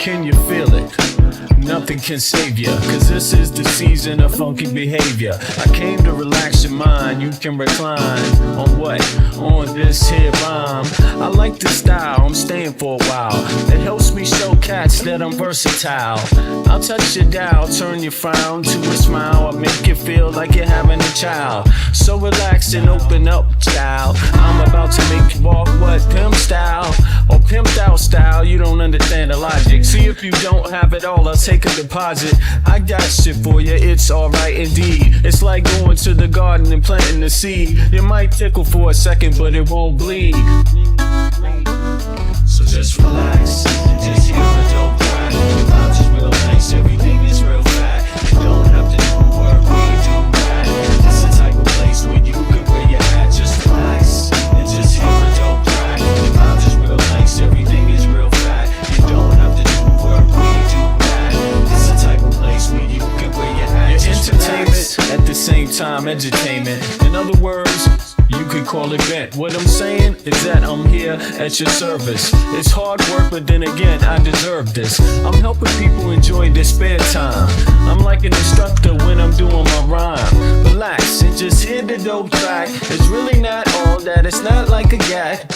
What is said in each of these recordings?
Can you feel it? Nothing can save ya, cause this is the season of funky behavior. I came to relax your mind, you can recline. On what? On this here rhyme. I like the style, I'm staying for a while. It helps me show cats that I'm versatile. I'll touch your dial, turn your frown to a smile. I'll make you feel like you're having a child. So relax and open up, child. I'm about to make you walk what? Pimp style or pimped out style. You don't understand the logic. See, if you don't have it all, I'll take a deposit. I got shit for you, it's alright indeed. It's like going to the garden and planting the seed. It might tickle for a second, but it won't bleed. So just relax, just hear a dope track. The vibes is real nice, everything is real fat. You don't have to do work, we do that. It's the type of place where you can wear your hat. Just relax and just hear a dope track. The vibes is real nice, everything is real fat. You don't have to do work, we do that. It's the type of place where you can wear your hat. Your entertainment, at the same time edutainment. In other words, you could call it bent. What I'm saying is that I'm here at your service. It's hard work, but then again, I deserve this. I'm helping people enjoy their spare time. I'm like an instructor when I'm doing my rhyme. Relax and just hear the dope track. It's really not all that, it's not like a gag.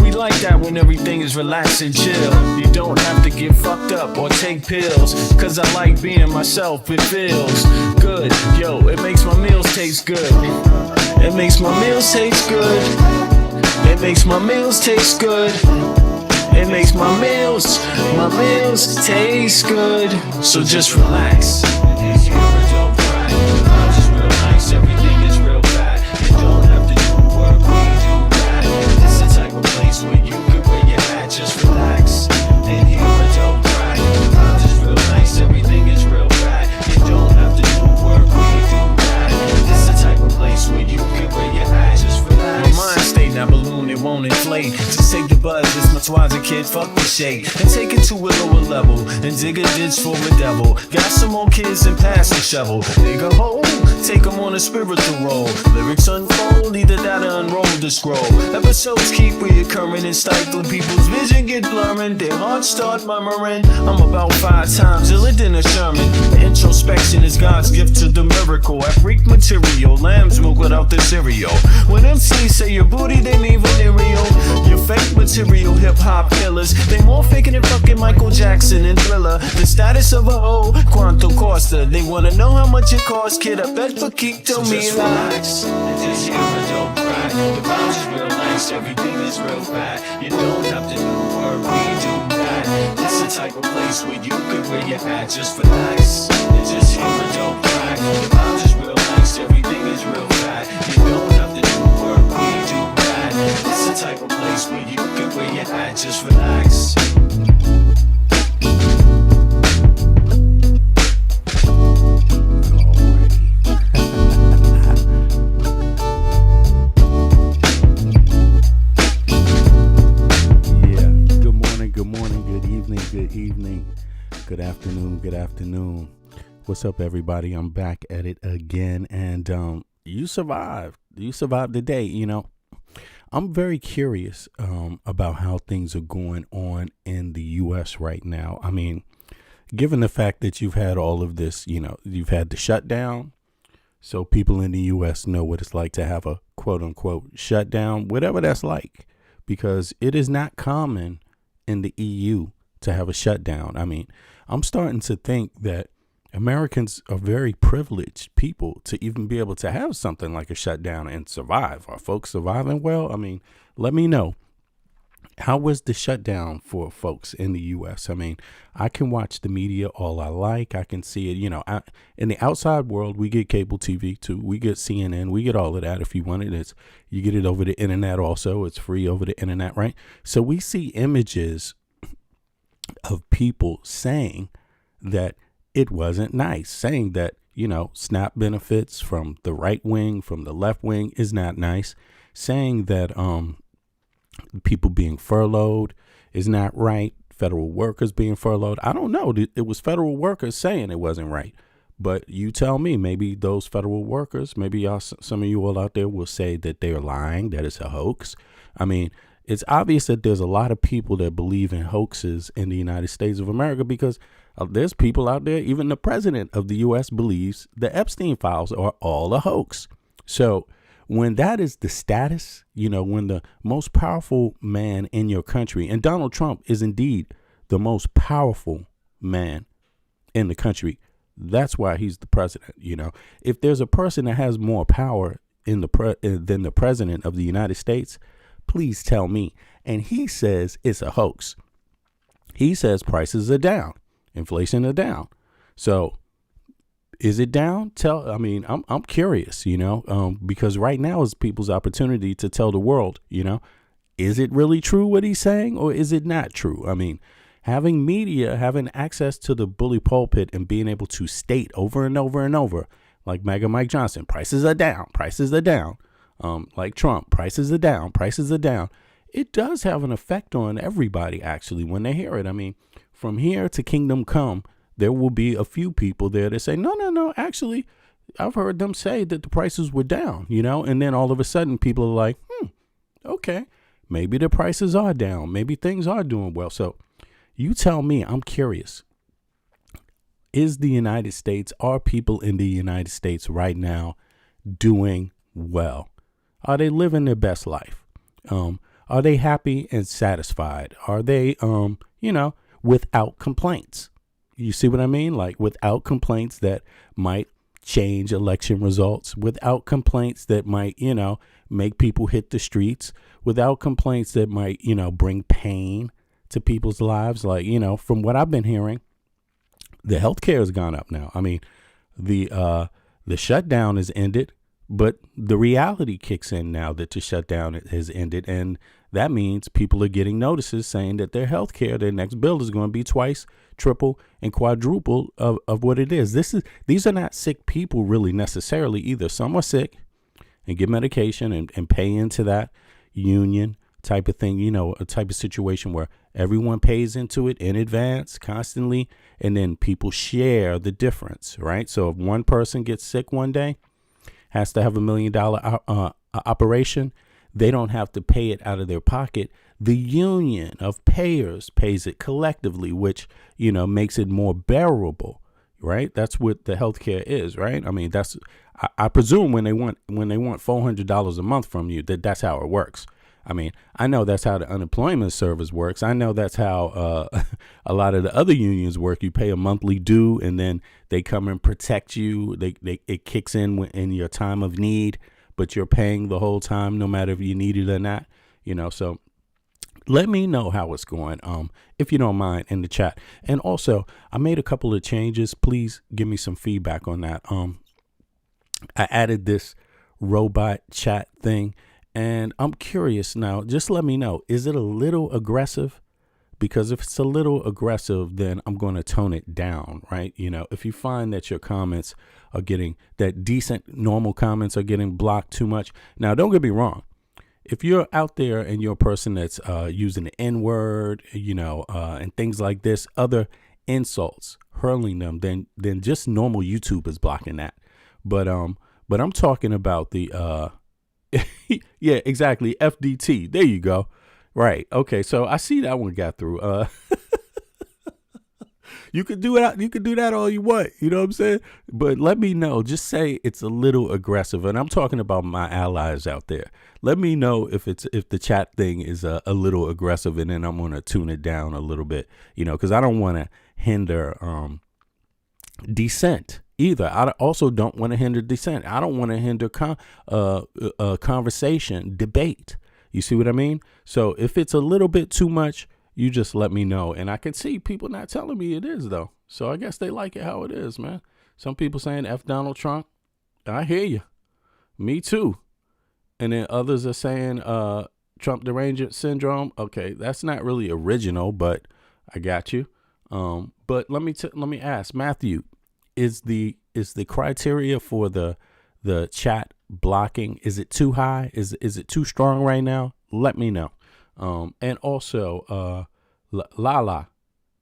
We like that when everything is relaxed and chill. You don't have to get fucked up or take pills, cause I like being myself, it feels good. Yo, it makes my meals taste good. It makes my meals taste good. It makes my meals taste good. It makes my meals taste good. So just relax. It's your dope track. The vibes is real nice, everything is real bad. You don't have to do work, we do that. It's the type of place where you can wear your hat. Just relax and hear a dope track. The vibes is real nice, everything is real bad. You don't have to do work, we do that. It's the type of place where you can wear your hat. Just relax. My mind state, now balloon, it won't inflate. Just take the buzz, this much wiser kid, fuck the shade. And take it to a lower level, and dig a ditch for the devil. Got some more kids and pass the shovel. Dig a hole, take them on a spiritual roll. Lyrics unfold, either that or unroll the scroll. Episodes keep reoccurring and stifling people's vision get blurring. Their hearts start murmuring. I'm about 5 times iller than a Sherman. The introspection is God's gift to the miracle. I freak material, lamb's milk without the cereal. When MCs say your booty, they mean venereal. Your fake material hip-hop killers, they more faking than fucking Michael Jackson and Thriller. The status of a hoe, Quanto Costa. They wanna know how much it costs, kid. I bet for keep to me just relax and just hear a dope track. The vibes is real nice, everything is real fat. You don't have to do work, we do that. It's the type of place where you can wear your hat. Just relax and just hear a dope track. The vibes is real nice, everything is real fat. You don't have to do work, we do that. It's the type of place where you can wear your hat. Just relax. Good afternoon. What's up, everybody? I'm back at it again, and you survived. You survived the day. You know, I'm very curious about how things are going on in the U.S. right now. I mean, given the fact that you've had all of this, you know, you've had the shutdown, so people in the U.S. know what it's like to have a quote-unquote shutdown, whatever that's like, because it is not common in the EU to have a shutdown. I mean, I'm starting to think that Americans are very privileged people to even be able to have something like a shutdown and survive. Are folks surviving well? I mean, let me know. How was the shutdown for folks in the U.S.? I mean, I can watch the media all I like. I can see it, you know, in the outside world, we get cable TV too. We get CNN. We get all of that. If you want it, you get it over the internet also. It's free over the internet, right? So we see images of people saying that it wasn't nice, saying that, you know, SNAP benefits from the right wing, from the left wing is not nice, saying that people being furloughed is not right, federal workers being furloughed. I don't know. It was federal workers saying it wasn't right. But you tell me, maybe those federal workers, maybe y'all, some of you all out there will say that they're lying, that it's a hoax. I mean, it's obvious that there's a lot of people that believe in hoaxes in the United States of America because there's people out there, even the president of the U.S. believes the Epstein files are all a hoax. So when that is the status, when the most powerful man in your country, and Donald Trump is indeed the most powerful man in the country, that's why he's the president. If there's a person that has more power than the president of the United States, please tell me. And he says it's a hoax. He says prices are down, inflation are down. So is it down? I'm curious, because right now is people's opportunity to tell the world, is it really true what he's saying or is it not true? Having media, having access to the bully pulpit and being able to state over and over and over, like MAGA Mike Johnson, prices are down, prices are down. Like Trump, prices are down, prices are down. It does have an effect on everybody, actually, when they hear it. From here to kingdom come, there will be a few people there that say, no, actually, I've heard them say that the prices were down, and then all of a sudden people are like, okay, maybe the prices are down. Maybe things are doing well. So you tell me, I'm curious. Are people in the United States right now doing well? Are they living their best life? Are they happy and satisfied? Are they, without complaints? You see what I mean? Like without complaints that might change election results, without complaints that might, make people hit the streets, without complaints that might, bring pain to people's lives. Like, from what I've been hearing, the healthcare has gone up now. The shutdown is ended. But the reality kicks in now that the shutdown has ended. And that means people are getting notices saying that their health care, their next bill is going to be twice, triple, and quadruple of what it is. These are not sick people really necessarily either. Some are sick and get medication and pay into that union type of thing, a type of situation where everyone pays into it in advance constantly. And then people share the difference, right? So if one person gets sick one day, has to have $1 million operation, they don't have to pay it out of their pocket. The union of payers pays it collectively, which, makes it more bearable, right? That's what the healthcare is, right? I presume when they want $400 a month from you, that's how it works. I know that's how the unemployment service works. I know that's how a lot of the other unions work. You pay a monthly due and then they come and protect you. It kicks in your time of need, but you're paying the whole time, no matter if you need it or not. So let me know how it's going, if you don't mind, in the chat. And also, I made a couple of changes. Please give me some feedback on that. I added this robot chat thing. And I'm curious now, just let me know, is it a little aggressive? Because if it's a little aggressive, then I'm going to tone it down, right? If you find that your comments are that decent, normal comments are getting blocked too much. Now, don't get me wrong. If you're out there and you're a person that's using the N-word, and things like this, other insults, hurling them, then just normal YouTube is blocking that. But I'm talking about the yeah, exactly. FDT. There you go. Right. Okay. So I see that one got through. You could do it. You could do that all you want. You know what I'm saying? But let me know. Just say it's a little aggressive. And I'm talking about my allies out there. Let me know if the chat thing is a little aggressive, and then I'm going to tune it down a little bit, because I don't want to hinder dissent either. I also don't want to hinder dissent. I don't want to hinder conversation, debate. You see what I mean? So if it's a little bit too much, you just let me know. And I can see people not telling me it is, though. So I guess they like it how it is, man. Some people saying F Donald Trump. I hear you. Me too. And then others are saying Trump derangement syndrome. Okay, that's not really original, but I got you. But let me ask Matthew, is the criteria for the chat blocking, is it too high? Is it too strong right now? Let me know. And also Lala,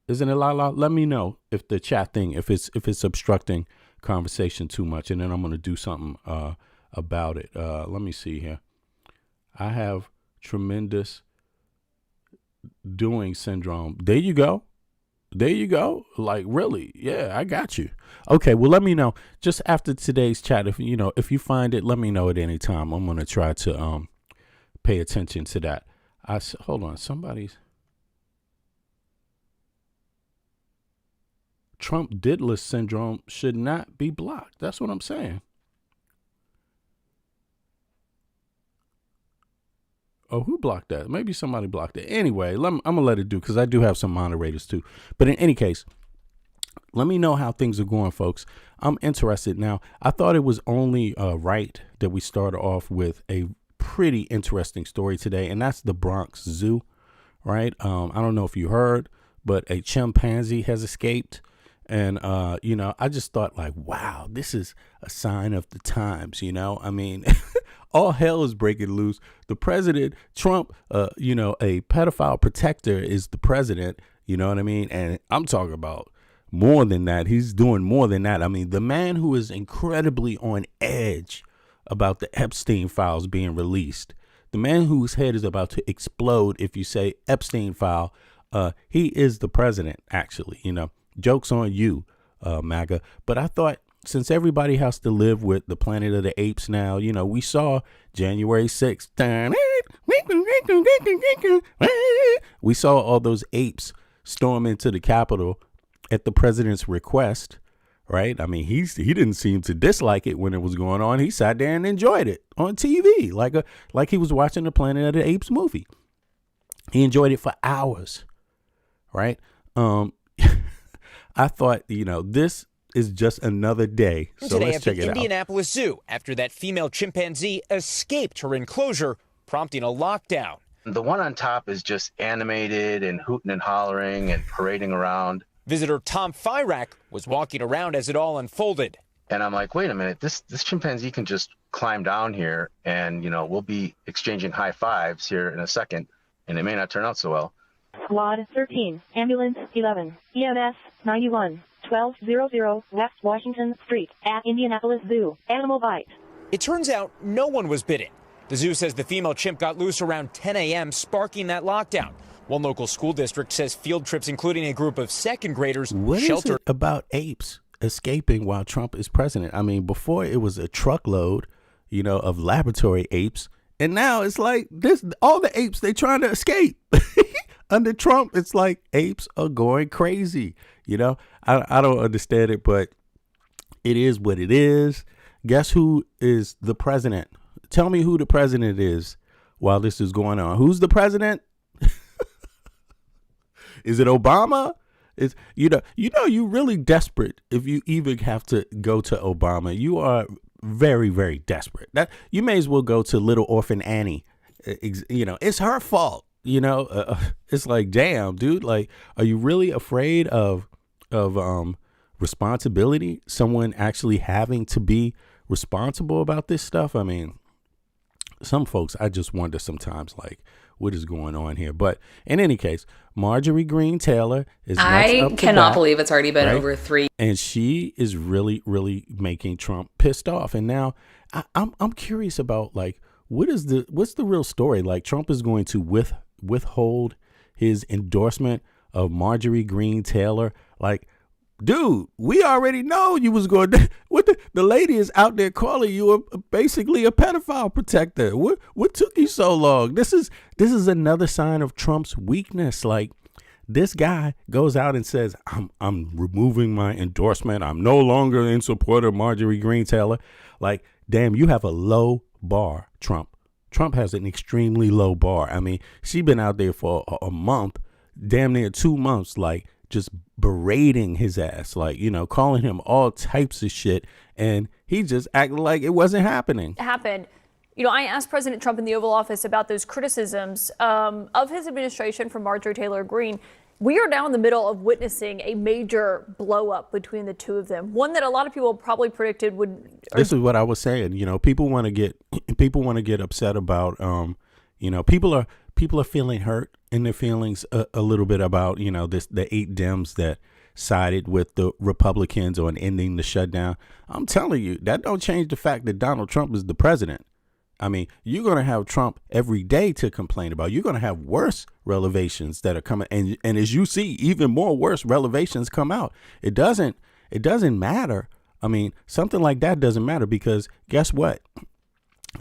isn't it Lala? Let me know if the chat thing, if it's obstructing conversation too much, and then I'm going to do something about it. Let me see here. I have tremendous doing syndrome. There you go. There you go. Like, really? Yeah, I got you. Okay, well, let me know just after today's chat. If if you find it, let me know at any time. I'm gonna try to pay attention to that. Hold on, somebody's Trump did list syndrome should not be blocked. That's what I'm saying. Oh, who blocked that? Maybe somebody blocked it. Anyway, I'm going to let it do because I do have some moderators too. But in any case, let me know how things are going, folks. I'm interested now. I thought it was only right that we started off with a pretty interesting story today, and that's the Bronx Zoo, right? I don't know if you heard, but a chimpanzee has escaped. And, I just thought like, wow, this is a sign of the times, I mean, all hell is breaking loose. The president, Trump, a pedophile protector is the president. You know what I mean? And I'm talking about more than that. He's doing more than that. I mean, the man who is incredibly on edge about the Epstein files being released, the man whose head is about to explode if you say Epstein file, he is the president, actually, Joke's on you, MAGA. But I thought since everybody has to live with the Planet of the Apes now, we saw January 6th. We saw all those apes storm into the Capitol at the president's request, right? I mean, he didn't seem to dislike it when it was going on. He sat there and enjoyed it on TV like he was watching the Planet of the Apes movie. He enjoyed it for hours, right? I thought, this is just another day. So today let's check it out. Indianapolis Zoo after that female chimpanzee escaped her enclosure, prompting a lockdown. The one on top is just animated and hooting and hollering and parading around. Visitor Tom Fyrak was walking around as it all unfolded. And I'm like, wait a minute, this chimpanzee can just climb down here and, we'll be exchanging high fives here in a second, and it may not turn out so well. Squad 13, Ambulance 11, EMS 91, 1200 West Washington Street at Indianapolis Zoo. Animal bite. It turns out no one was bitten. The zoo says the female chimp got loose around 10 a.m., sparking that lockdown. One local school district says field trips, including a group of second graders, What is it about apes escaping while Trump is president? I mean, before it was a truckload, of laboratory apes. And now it's like all the apes, they trying to escape. Under Trump, it's like apes are going crazy. I don't understand it, but it is what it is. Guess who is the president? Tell me who the president is while this is going on. Who's the president? Is it Obama? Is you really desperate if you even have to go to Obama. You are very, very desperate. That you may as well go to Little Orphan Annie. It's her fault. It's like, damn, dude, like, are you really afraid of responsibility? Someone actually having to be responsible about this stuff? I mean, some folks, I just wonder sometimes, like, what is going on here? But in any case, Marjorie Greene Taylor is next up to cannot bat, believe it's already been right? over 3. And she is really, really making Trump pissed off. And now I'm curious about, like, what's the real story? Like, Trump is going to withhold his endorsement of Marjorie Greene Taylor. Like, dude, we already know you was going to, the lady is out there calling you basically a pedophile protector. What took you so long? This is another sign of Trump's weakness. Like, this guy goes out and says, I'm removing my endorsement. I'm no longer in support of Marjorie Greene Taylor. Like, damn, you have a low bar, Trump. Trump has an extremely low bar. I mean, she's been out there for a month, damn near 2 months, like, just berating his ass, like, calling him all types of shit. And he just acted like it wasn't happening. Happened. I asked President Trump in the Oval Office about those criticisms of his administration from Marjorie Taylor Greene. We are now in the middle of witnessing a major blow up between the two of them. One that a lot of people probably predicted would. This is what I was saying. People want to get upset about. People are feeling hurt in their feelings a little bit about the 8 Dems that sided with the Republicans on ending the shutdown. I'm telling you, that don't change the fact that Donald Trump is the president. I mean, you're going to have Trump every day to complain about. You're going to have worse revelations that are coming. And as you see, even more worse revelations come out. It doesn't matter. I mean, something like that doesn't matter because guess what?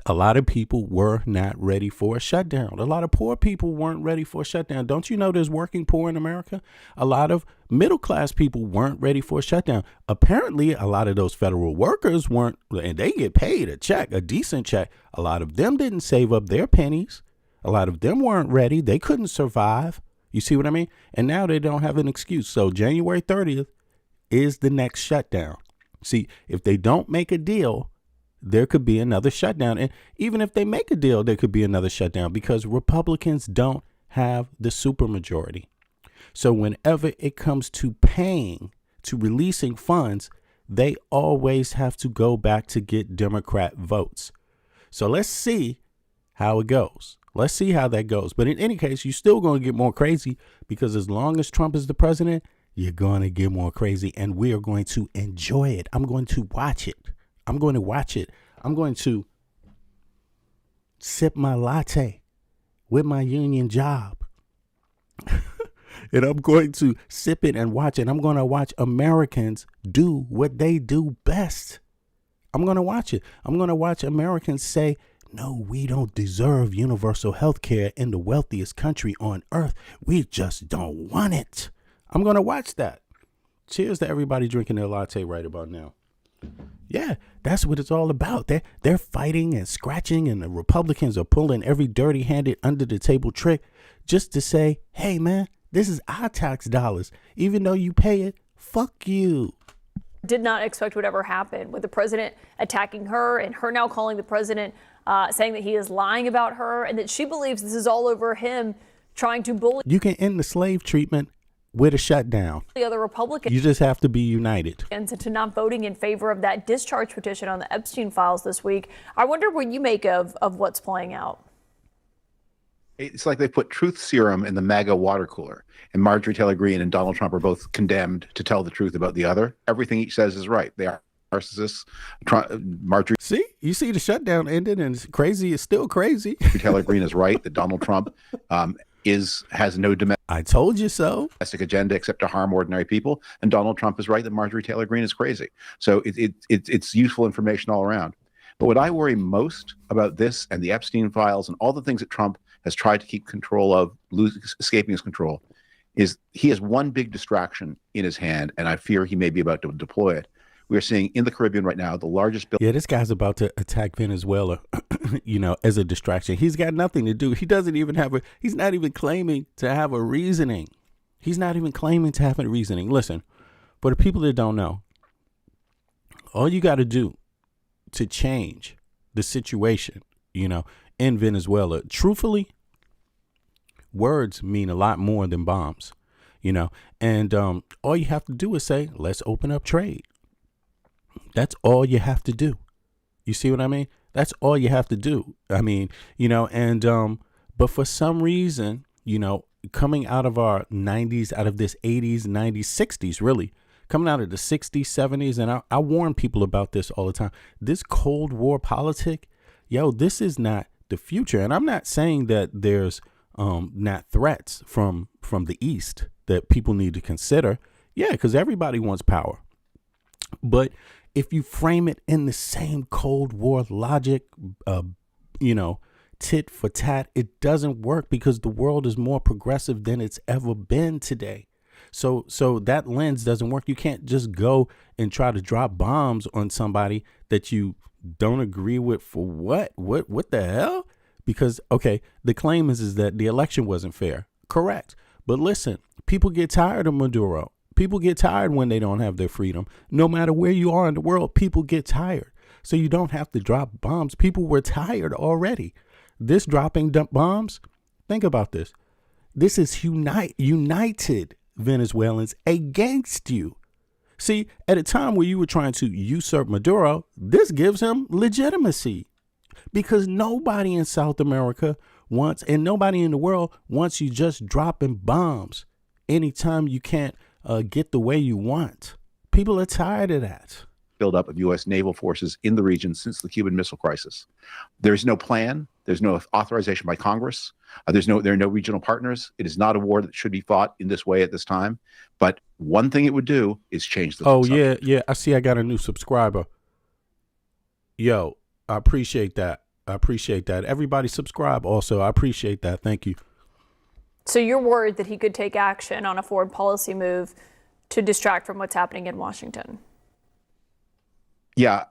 A lot of people were not ready for a shutdown. A lot of poor people weren't ready for a shutdown. Don't you know there's working poor in America? A lot of middle class people weren't ready for a shutdown. Apparently, a lot of those federal workers weren't, and they get paid a check, a decent check. A lot of them didn't save up their pennies. A lot of them weren't ready. They couldn't survive. You see what I mean? And now they don't have an excuse. So January 30th is the next shutdown. See, if they don't make a deal, there could be another shutdown. And even if they make a deal, there could be another shutdown because Republicans don't have the supermajority. So whenever it comes to paying, to releasing funds, they always have to go back to get Democrat votes. So let's see how it goes. Let's see how that goes. But in any case, you're still going to get more crazy because as long as Trump is the president, you're going to get more crazy and we are going to enjoy it. I'm going to watch it. I'm going to watch it. I'm going to sip my latte with my union job. And I'm going to sip it and watch it. I'm going to watch Americans do what they do best. I'm going to watch it. I'm going to watch Americans say, no, we don't deserve universal health care in the wealthiest country on earth. We just don't want it. I'm going to watch that. Cheers to everybody drinking their latte right about now. Yeah, that's what it's all about. They're fighting and scratching, and the Republicans are pulling every dirty-handed, under-the-table trick just to say, hey, man, this is our tax dollars. Even though you pay it, fuck you. Did not expect whatever happened with the president attacking her and her now calling the president, saying that he is lying about her and that she believes this is all over him trying to bully. You can end the slave treatment with a shutdown. The other Republicans. You just have to be united. And to not voting in favor of that discharge petition on the Epstein files this week. I wonder what you make of what's playing out. It's like they put truth serum in the MAGA water cooler, and Marjorie Taylor Greene and Donald Trump are both condemned to tell the truth about the other. Everything each says is right. They are narcissists. Marjorie See, you see the shutdown ended and it's crazy. It's still crazy. Taylor Greene is right that Donald Trump has no I told you so. domestic agenda except to harm ordinary people, and Donald Trump is right that Marjorie Taylor Greene is crazy. So it's useful information all around. But what I worry most about this and the Epstein files and all the things that Trump has tried to keep control of, escaping his control, is he has one big distraction in his hand, and I fear he may be about to deploy it. We are seeing in the Caribbean right now the largest bill. Yeah, this guy's about to attack Venezuela, as a distraction. He's got nothing to do. He doesn't even he's not even claiming to have a reasoning. He's not even claiming to have a reasoning. Listen, for the people that don't know, all you got to do to change the situation, in Venezuela, truthfully, words mean a lot more than bombs, and all you have to do is say, let's open up trade. That's all you have to do. You see what I mean? That's all you have to do. I mean, but for some reason, coming out of our 90s, out of this 80s, 90s, 60s, really, coming out of the 60s, 70s, and I warn people about this all the time. This Cold War politic, this is not the future. And I'm not saying that there's not threats from the East that people need to consider. Yeah, because everybody wants power. But if you frame it in the same Cold War logic, tit for tat, it doesn't work because the world is more progressive than it's ever been today. So that lens doesn't work. You can't just go and try to drop bombs on somebody that you don't agree with for what? What the hell? Because, okay, the claim is that the election wasn't fair. Correct. But listen, people get tired of Maduro. People get tired when they don't have their freedom. No matter where you are in the world, people get tired. So you don't have to drop bombs. People were tired already. This dropping bombs, think about this. This is united Venezuelans against you. See, at a time where you were trying to usurp Maduro, this gives him legitimacy because nobody in South America wants, and nobody in the world wants you just dropping bombs anytime you can't get the way you want. People are tired of that. buildup of U.S. naval forces in the region since the Cuban Missile Crisis. There's no plan. There's no authorization by Congress. There are no regional partners. It is not a war that should be fought in this way at this time. But one thing it would do is change the subject. Yeah. I see I got a new subscriber. Yo, I appreciate that. Everybody subscribe also. I appreciate that. Thank you. So you're worried that he could take action on a foreign policy move to distract from what's happening in Washington? Yeah,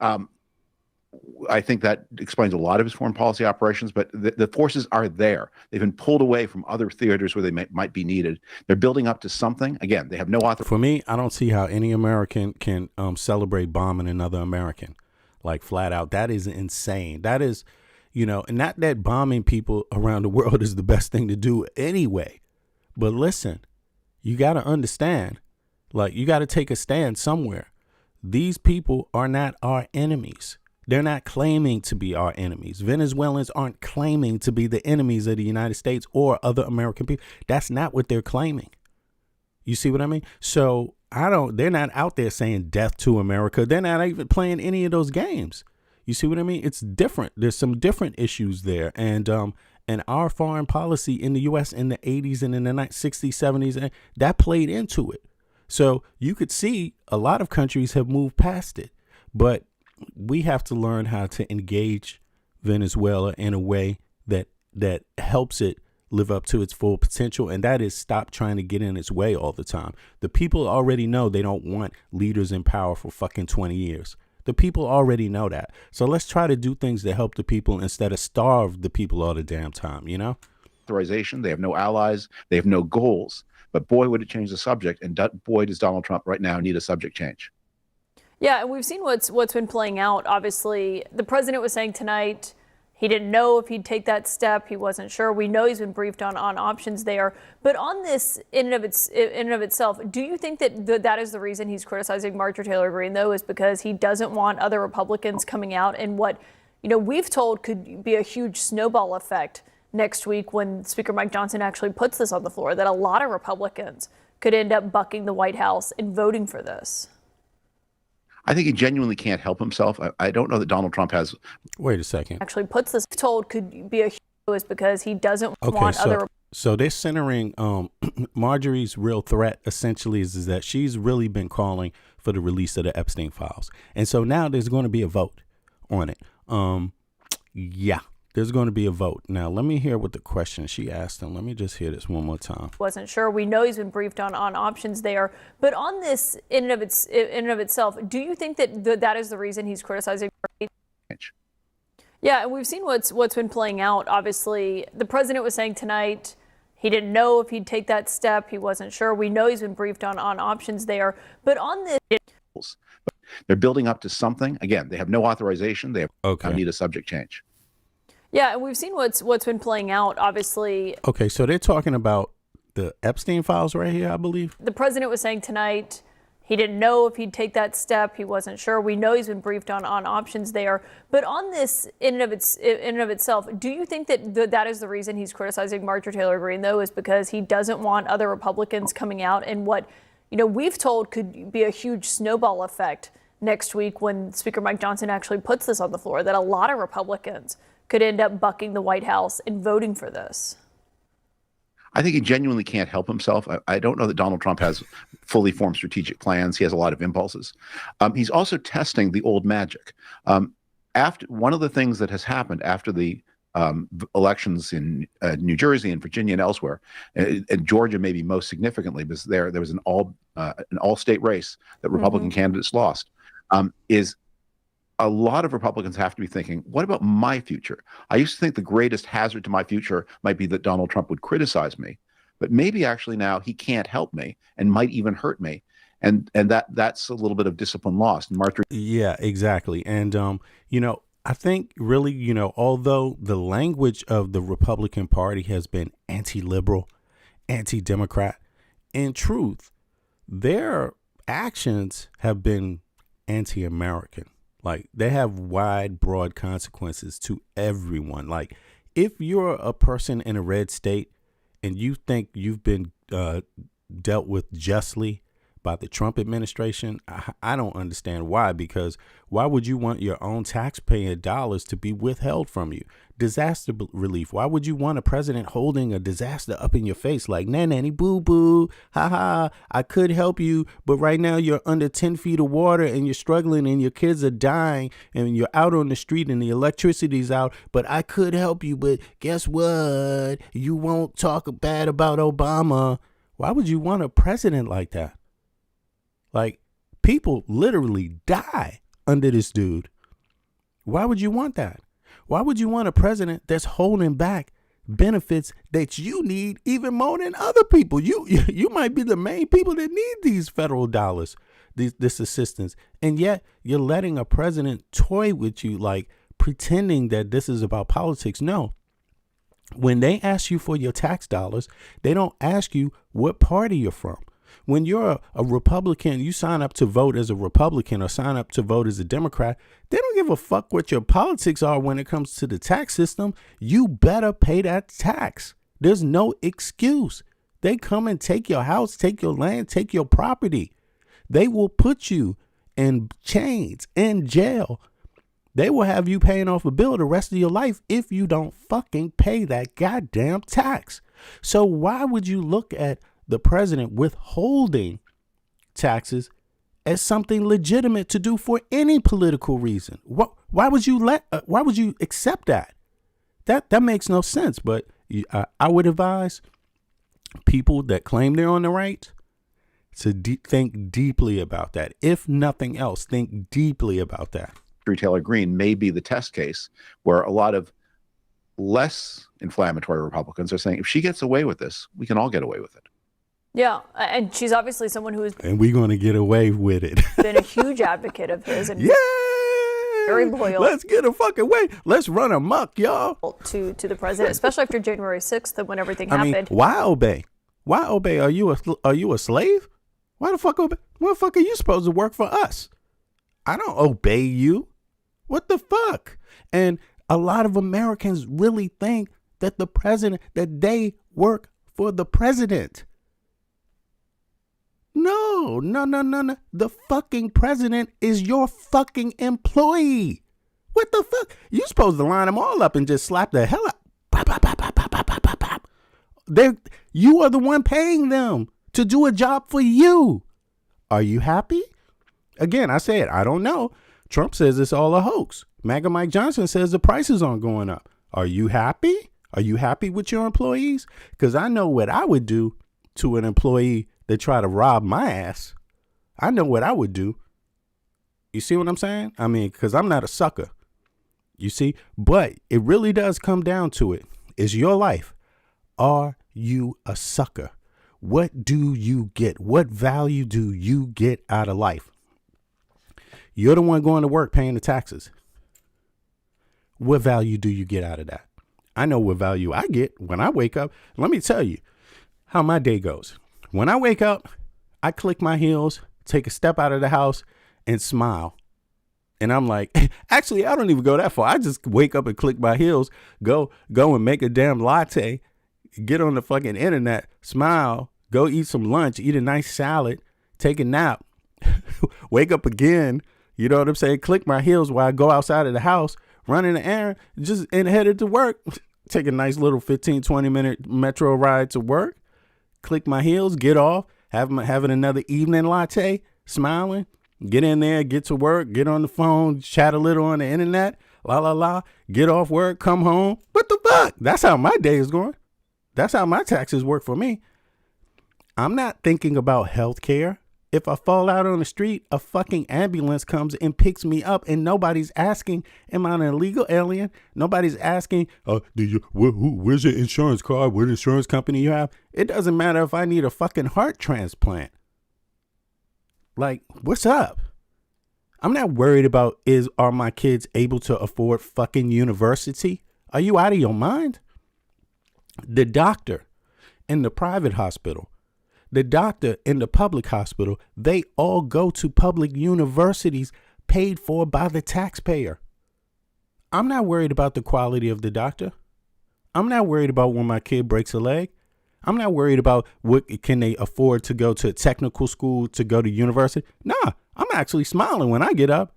I think that explains a lot of his foreign policy operations, but the forces are there. They've been pulled away from other theaters where they might be needed. They're building up to something. Again, they have no author. For me, I don't see how any American can celebrate bombing another American, like flat out. That is insane. That is, and not that bombing people around the world is the best thing to do anyway. But listen, you got to understand, like, you got to take a stand somewhere. These people are not our enemies. They're not claiming to be our enemies. Venezuelans aren't claiming to be the enemies of the United States or other American people. That's not what they're claiming. You see what I mean? So they're not out there saying death to America. They're not even playing any of those games. You see what I mean? It's different. There's some different issues there. And our foreign policy in the U.S. in the 80s and in the 60s, 70s, that played into it. So you could see a lot of countries have moved past it. But we have to learn how to engage Venezuela in a way that helps it live up to its full potential. And that is stop trying to get in its way all the time. The people already know they don't want leaders in power for fucking 20 years. The people already know that. So let's try to do things that help the people instead of starve the people all the damn time, Authorization. They have no allies. They have no goals. But boy, would it change the subject. And boy, does Donald Trump right now need a subject change. Yeah, and we've seen what's been playing out. Obviously, the president was saying tonight he didn't know if he'd take that step. He wasn't sure. We know he's been briefed on options there. But on this, in and of itself, do you think that is the reason he's criticizing Marjorie Taylor Greene, though, is because he doesn't want other Republicans coming out and what we've told could be a huge snowball effect next week when Speaker Mike Johnson actually puts this on the floor, that a lot of Republicans could end up bucking the White House and voting for this? I think he genuinely can't help himself. I don't know that Donald Trump has. Wait a second. Actually puts this told could be a huge is because he doesn't want other. So they're centering Marjorie's real threat essentially is that she's really been calling for the release of the Epstein files. And so now there's going to be a vote on it. Yeah. There's going to be a vote. Now, let me hear what the question she asked him. Let me just hear this one more time. Wasn't sure. We know he's been briefed on options there. But on this, in and of itself, do you think that is the reason he's criticizing? Yeah, and we've seen what's been playing out. Obviously, the president was saying tonight he didn't know if he'd take that step. He wasn't sure. We know he's been briefed on options there. But on this. They're building up to something. Again, they have no authorization. They need a subject change. Yeah, and we've seen what's been playing out, obviously. Okay, so they're talking about the Epstein files right here, I believe. The president was saying tonight he didn't know if he'd take that step. He wasn't sure. We know he's been briefed on options there. But on this, in and of itself, do you think that is the reason he's criticizing Marjorie Taylor Greene, though, is because he doesn't want other Republicans coming out and what we've told could be a huge snowball effect next week when Speaker Mike Johnson actually puts this on the floor, that a lot of Republicans could end up bucking the White House and voting for this? I think he genuinely can't help himself. I don't know that Donald Trump has fully formed strategic plans. He has a lot of impulses. He's also testing the old magic. After one of the things that has happened after the elections in New Jersey and Virginia and elsewhere, and Georgia maybe most significantly, because there was an all-state race that Republican candidates lost, is a lot of Republicans have to be thinking, what about my future? I used to think the greatest hazard to my future might be that Donald Trump would criticize me, but maybe actually now he can't help me and might even hurt me. And that's a little bit of discipline lost. Marjorie. Yeah, exactly. And, I think really, although the language of the Republican Party has been anti-liberal, anti-democrat, in truth, their actions have been anti-American. Like, they have wide, broad consequences to everyone. Like, if you're a person in a red state and you think you've been dealt with justly by the Trump administration. I don't understand why, because why would you want your own taxpayer dollars to be withheld from you? Disaster relief. Why would you want a president holding a disaster up in your face like, nanny boo boo, haha, I could help you, but right now you're under 10 feet of water and you're struggling and your kids are dying and you're out on the street and the electricity's out, but I could help you, but guess what? You won't talk bad about Obama. Why would you want a president like that? Like, people literally die under this dude. Why would you want that? Why would you want a president that's holding back benefits that you need even more than other people? You might be the main people that need these federal dollars, this assistance. And yet you're letting a president toy with you, like pretending that this is about politics. No. When they ask you for your tax dollars, they don't ask you what party you're from. When you're a Republican, you sign up to vote as a Republican or sign up to vote as a Democrat. They don't give a fuck what your politics are when it comes to the tax system. You better pay that tax. There's no excuse. They come and take your house, take your land, take your property. They will put you in chains, in jail. They will have you paying off a bill the rest of your life if you don't fucking pay that goddamn tax. So why would you look at the president withholding taxes as something legitimate to do for any political reason? Why would you accept that? That makes no sense. But I would advise people that claim they're on the right to think deeply about that. If nothing else, think deeply about that. Taylor Greene may be the test case where a lot of less inflammatory Republicans are saying, if she gets away with this, we can all get away with it. Yeah, and she's obviously someone who has and we're going to get away with it. Been a huge advocate of his and very loyal. Let's get a fucking way. Let's run amok, y'all. To the president, especially after January 6th and when everything happened. I mean, why obey? Why obey? Are you a slave? Why the fuck obey? What the fuck are you supposed to work for us? I don't obey you. What the fuck? And a lot of Americans really think that that they work for the president. No. The fucking president is your fucking employee. What the fuck? You supposed to line them all up and just slap the hell out. Pop, pop, pop, pop, pop, pop, pop, pop. You are the one paying them to do a job for you. Are you happy? Again, I said, I don't know. Trump says it's all a hoax. MAGA Mike Johnson says the prices aren't going up. Are you happy? Are you happy with your employees? Because I know what I would do to an employee that try to rob my ass. I know what I would do. You see what I'm saying? I mean, because I'm not a sucker. You see? But it really does come down to it. It's your life. Are you a sucker? What do you get? What value do you get out of life? You're the one going to work paying the taxes. What value do you get out of that? I know what value I get when I wake up. Let me tell you how my day goes. When I wake up, I click my heels, take a step out of the house, and smile. And I'm like, actually, I don't even go that far. I just wake up and click my heels, go and make a damn latte, get on the fucking internet, smile, go eat some lunch, eat a nice salad, take a nap, wake up again. You know what I'm saying? Click my heels while I go outside of the house, run in the air, and headed to work. Take a nice little 15, 20-minute metro ride to work. Click my heels, get off, having another evening latte, smiling, get in there, get to work, get on the phone, chat a little on the internet, get off work, come home. What the fuck? That's how my day is going. That's how my taxes work for me. I'm not thinking about health care. If I fall out on the street, a fucking ambulance comes and picks me up, and nobody's asking, am I an illegal alien? Nobody's asking, where's your insurance card? What insurance company you have? It doesn't matter if I need a fucking heart transplant. Like, what's up? I'm not worried about are my kids able to afford fucking university? Are you out of your mind? The doctor in the private hospital, the doctor in the public hospital, they all go to public universities paid for by the taxpayer. I'm not worried about the quality of the doctor. I'm not worried about when my kid breaks a leg. I'm not worried about what can they afford to go to technical school, to go to university. Nah, I'm actually smiling when I get up.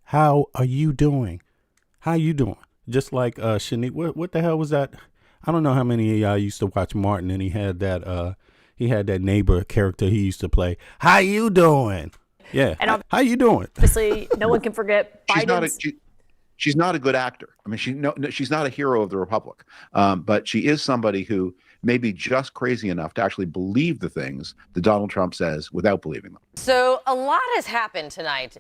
How are you doing? How you doing? Just like Shanique, what the hell was that? I don't know how many of y'all used to watch Martin, and he had that neighbor character he used to play. How you doing? Yeah. And how you doing? Obviously, no one can forget Biden's. She's not a good actor. I mean, she's not a hero of the Republic, but she is somebody who may be just crazy enough to actually believe the things that Donald Trump says without believing them. So a lot has happened tonight.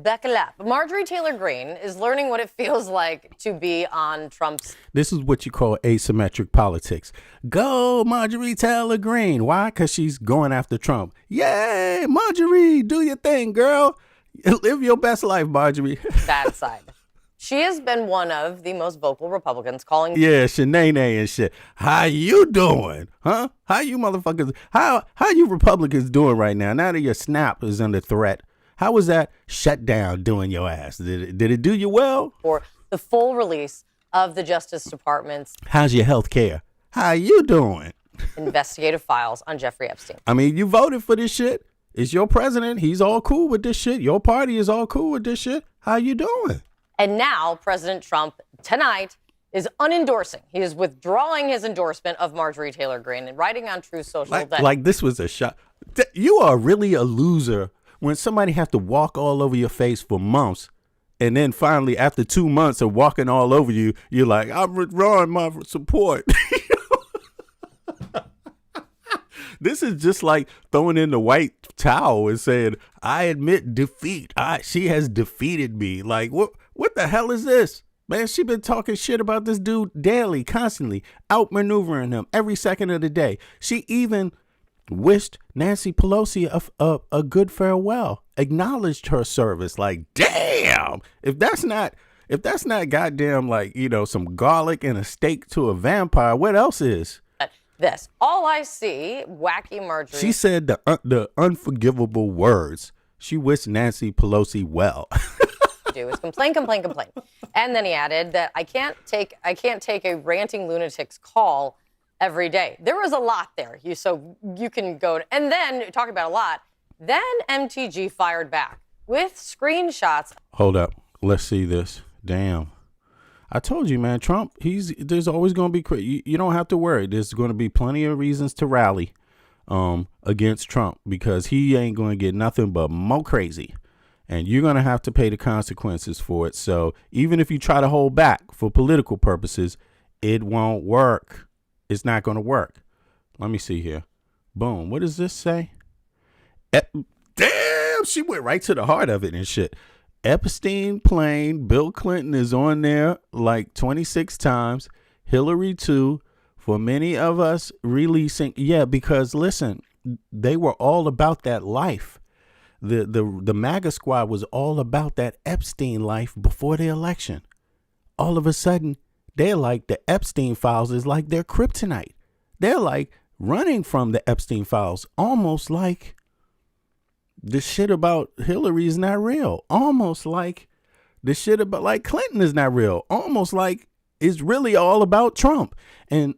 Buckle up. Marjorie Taylor Greene is learning what it feels like to be on Trump's. This is what you call asymmetric politics. Go, Marjorie Taylor Greene. Why? Because she's going after Trump. Yay, Marjorie, do your thing, girl. Live your best life, Marjorie. Bad side. She has been one of the most vocal Republicans calling. Yeah, Shanae and shit. How you doing? Huh? How you motherfuckers? How you Republicans doing right now? Now that your snap is under threat, how was that shut down doing your ass? Did it do you well? For the full release of the Justice Department's. How's your health care? How you doing? Investigative files on Jeffrey Epstein. I mean, you voted for this shit. It's your president. He's all cool with this shit. Your party is all cool with this shit. How you doing? And now President Trump tonight is unendorsing. He is withdrawing his endorsement of Marjorie Taylor Greene and writing on Truth Social that like this was a shot. You are really a loser when somebody has to walk all over your face for months. And then finally, after 2 months of walking all over you, you're like, I'm withdrawing my support. This is just like throwing in the white towel and saying, I admit defeat. She has defeated me. Like, what the hell is this? Man, she been talking shit about this dude daily, constantly, outmaneuvering him every second of the day. She even wished Nancy Pelosi a good farewell, acknowledged her service. Like, damn, if that's not goddamn, like, you know, some garlic and a steak to a vampire, what else is? this. All I see, wacky Marjorie. She said the unforgivable words. She wished Nancy Pelosi well. Do is complain. And then he added that I can't take a ranting lunatic's call every day. There was a lot there. So you can go and then talk about a lot. Then MTG fired back with screenshots. Hold up. Let's see this. Damn. I told you, man, Trump, there's always going to be, you don't have to worry. There's going to be plenty of reasons to rally against Trump because he ain't going to get nothing but more crazy. And you're going to have to pay the consequences for it. So even if you try to hold back for political purposes, it won't work. It's not going to work. Let me see here. Boom. What does this say? Damn, she went right to the heart of it and shit. Epstein plane, Bill Clinton is on there like 26 times. Hillary too. For many of us releasing. Yeah, because listen, they were all about that life. The MAGA squad was all about that Epstein life before the election. All of a sudden, they're like the Epstein files is like their kryptonite. They're like running from the Epstein files, almost like the shit about Hillary is not real. Almost like the shit about like Clinton is not real. Almost like it's really all about Trump and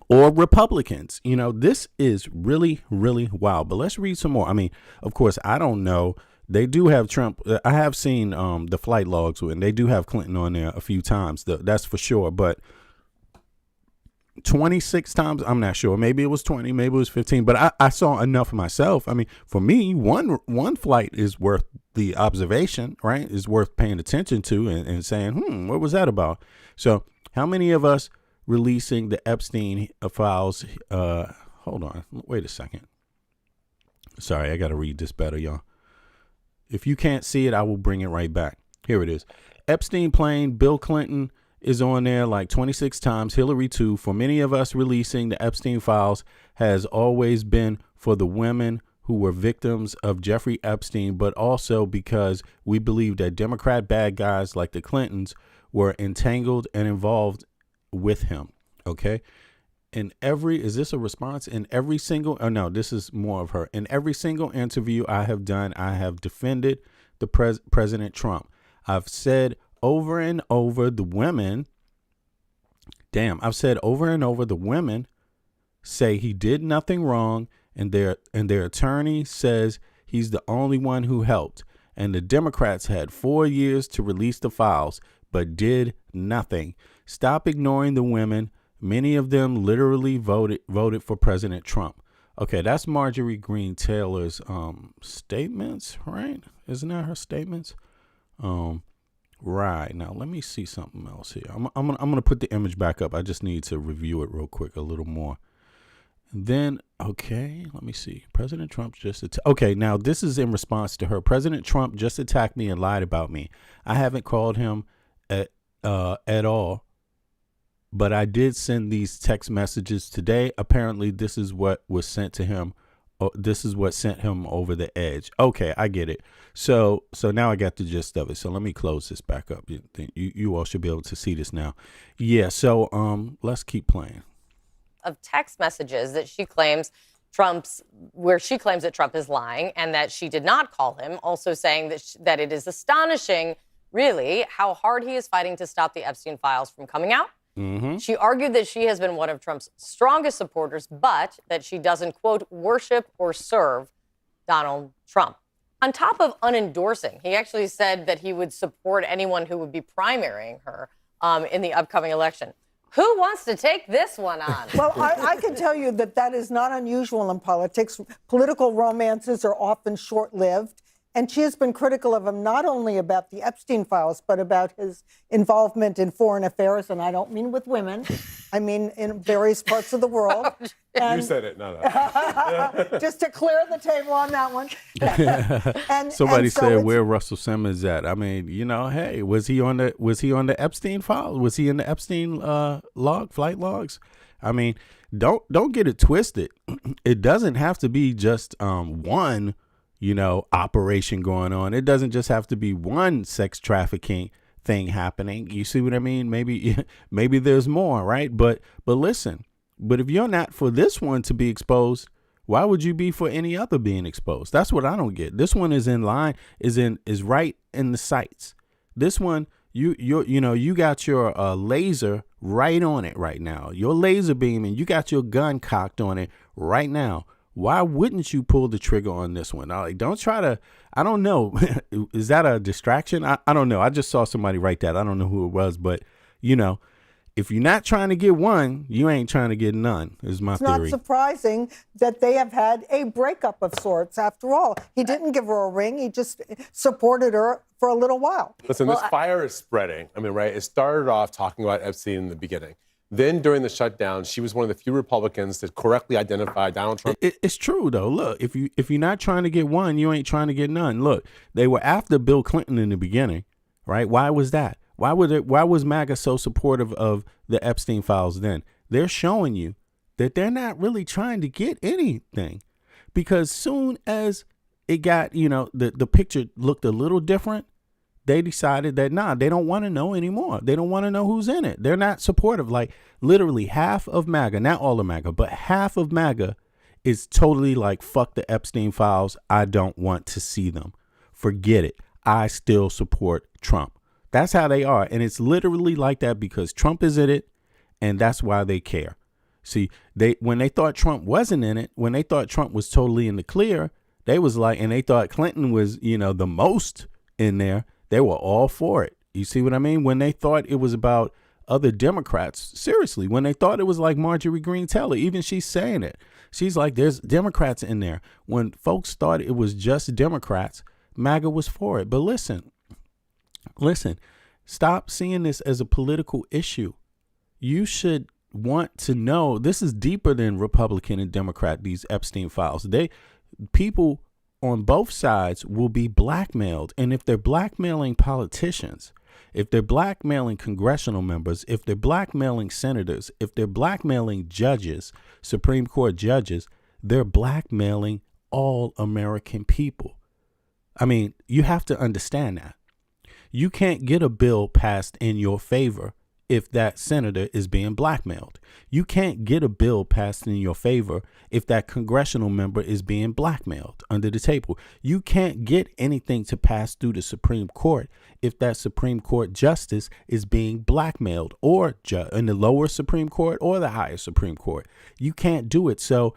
or Republicans. You know, this is really, really wild. But let's read some more. I mean, of course, I don't know. They do have Trump. I have seen the flight logs and they do have Clinton on there a few times. That's for sure. But 26 times, I'm not sure. Maybe it was 20, maybe it was 15. But I saw enough myself. I mean, for me, one flight is worth the observation, right? Is worth paying attention to and saying, what was that about? So how many of us releasing the Epstein files? Hold on. Wait a second. Sorry, I got to read this better, y'all. If you can't see it, I will bring it right back. Here it is. Epstein plane, Bill Clinton is on there like 26 times. Hillary too. For many of us, releasing the Epstein files has always been for the women who were victims of Jeffrey Epstein, but also because we believe that Democrat bad guys like the Clintons were entangled and involved with him. Okay. Is this a response? In every single, oh no, this is more of her. In every single interview I have done, I have defended the President Trump. I've said over and over the women. Damn, I've said over and over the women say he did nothing wrong, and their attorney says he's the only one who helped. And the Democrats had 4 years to release the files, but did nothing. Stop ignoring the women. Many of them literally voted for President Trump. Okay, that's Marjorie Greene Taylor's statements, right? Isn't that her statements? Right. Now let me see something else here. I'm gonna put the image back up. I just need to review it real quick a little more. And then, okay, let me see. President Trump okay, now this is in response to her. President Trump just attacked me and lied about me. I haven't called him at all, but I did send these text messages today. Apparently, this is what was sent to him. This is what sent him over the edge. Okay, I get it. So now I got the gist of it. So let me close this back up. You all should be able to see this now. Yeah. So let's keep playing. Of text messages that she claims where she claims that Trump is lying and that she did not call him, also saying that it is astonishing, really, how hard he is fighting to stop the Epstein files from coming out. Mm-hmm. She argued that she has been one of Trump's strongest supporters, but that she doesn't, quote, worship or serve Donald Trump. On top of unendorsing, he actually said that he would support anyone who would be primarying her in the upcoming election. Who wants to take this one on? Well, I can tell you that is not unusual in politics. Political romances are often short-lived. And she has been critical of him not only about the Epstein files, but about his involvement in foreign affairs. And I don't mean with women. I mean in various parts of the world. You said it, no. Just to clear the table on that one. Somebody said, where Russell Simmons at? I mean, hey, was he on the Epstein file? Was he in the Epstein flight logs? I mean, don't get it twisted. It doesn't have to be just one operation going on. It doesn't just have to be one sex trafficking thing happening. You see what I mean? Maybe there's more, right? But listen, but if you're not for this one to be exposed, why would you be for any other being exposed? That's what I don't get. This one is in line, is right in the sights. This one, you got your laser right on it right now. Your laser beam, and you got your gun cocked on it right now. Why wouldn't you pull the trigger on this one? Don't try to, I don't know. Is that a distraction? I don't know. I just saw somebody write that. I don't know who it was, but if you're not trying to get one, you ain't trying to get none, is my theory. It's not surprising that they have had a breakup of sorts. After all, he didn't give her a ring. He just supported her for a little while. Listen, this fire is spreading. I mean, right? It started off talking about Epstein in the beginning. Then during the shutdown, she was one of the few Republicans that correctly identified Donald Trump. It's true, though. Look, if you're not trying to get one, you ain't trying to get none. Look, they were after Bill Clinton in the beginning, right? Why was that? Why was MAGA so supportive of the Epstein files then? They're showing you that they're not really trying to get anything, because soon as it got, the picture looked a little different, they decided that, they don't want to know anymore. They don't want to know who's in it. They're not supportive. Like literally half of MAGA, not all of MAGA, but half of MAGA is totally like, fuck the Epstein files. I don't want to see them. Forget it. I still support Trump. That's how they are. And it's literally like that because Trump is in it, and that's why they care. See, when they thought Trump wasn't in it, when they thought Trump was totally in the clear, they was like, and they thought Clinton was, the most in there, they were all for it. You see what I mean? When they thought it was about other Democrats, seriously, when they thought it was like Marjorie Greene Taylor, even she's saying it. She's like, there's Democrats in there. When folks thought it was just Democrats, MAGA was for it. But listen, stop seeing this as a political issue. You should want to know this is deeper than Republican and Democrat, these Epstein files. People on both sides will be blackmailed. And if they're blackmailing politicians, if they're blackmailing congressional members, if they're blackmailing senators, if they're blackmailing judges, Supreme Court judges, they're blackmailing all American people. I mean, you have to understand that. You can't get a bill passed in your favor if that senator is being blackmailed. You can't get a bill passed in your favor if that congressional member is being blackmailed under the table. You can't get anything to pass through the Supreme Court if that Supreme Court justice is being blackmailed, or in the lower Supreme Court or the higher Supreme Court. You can't do it. So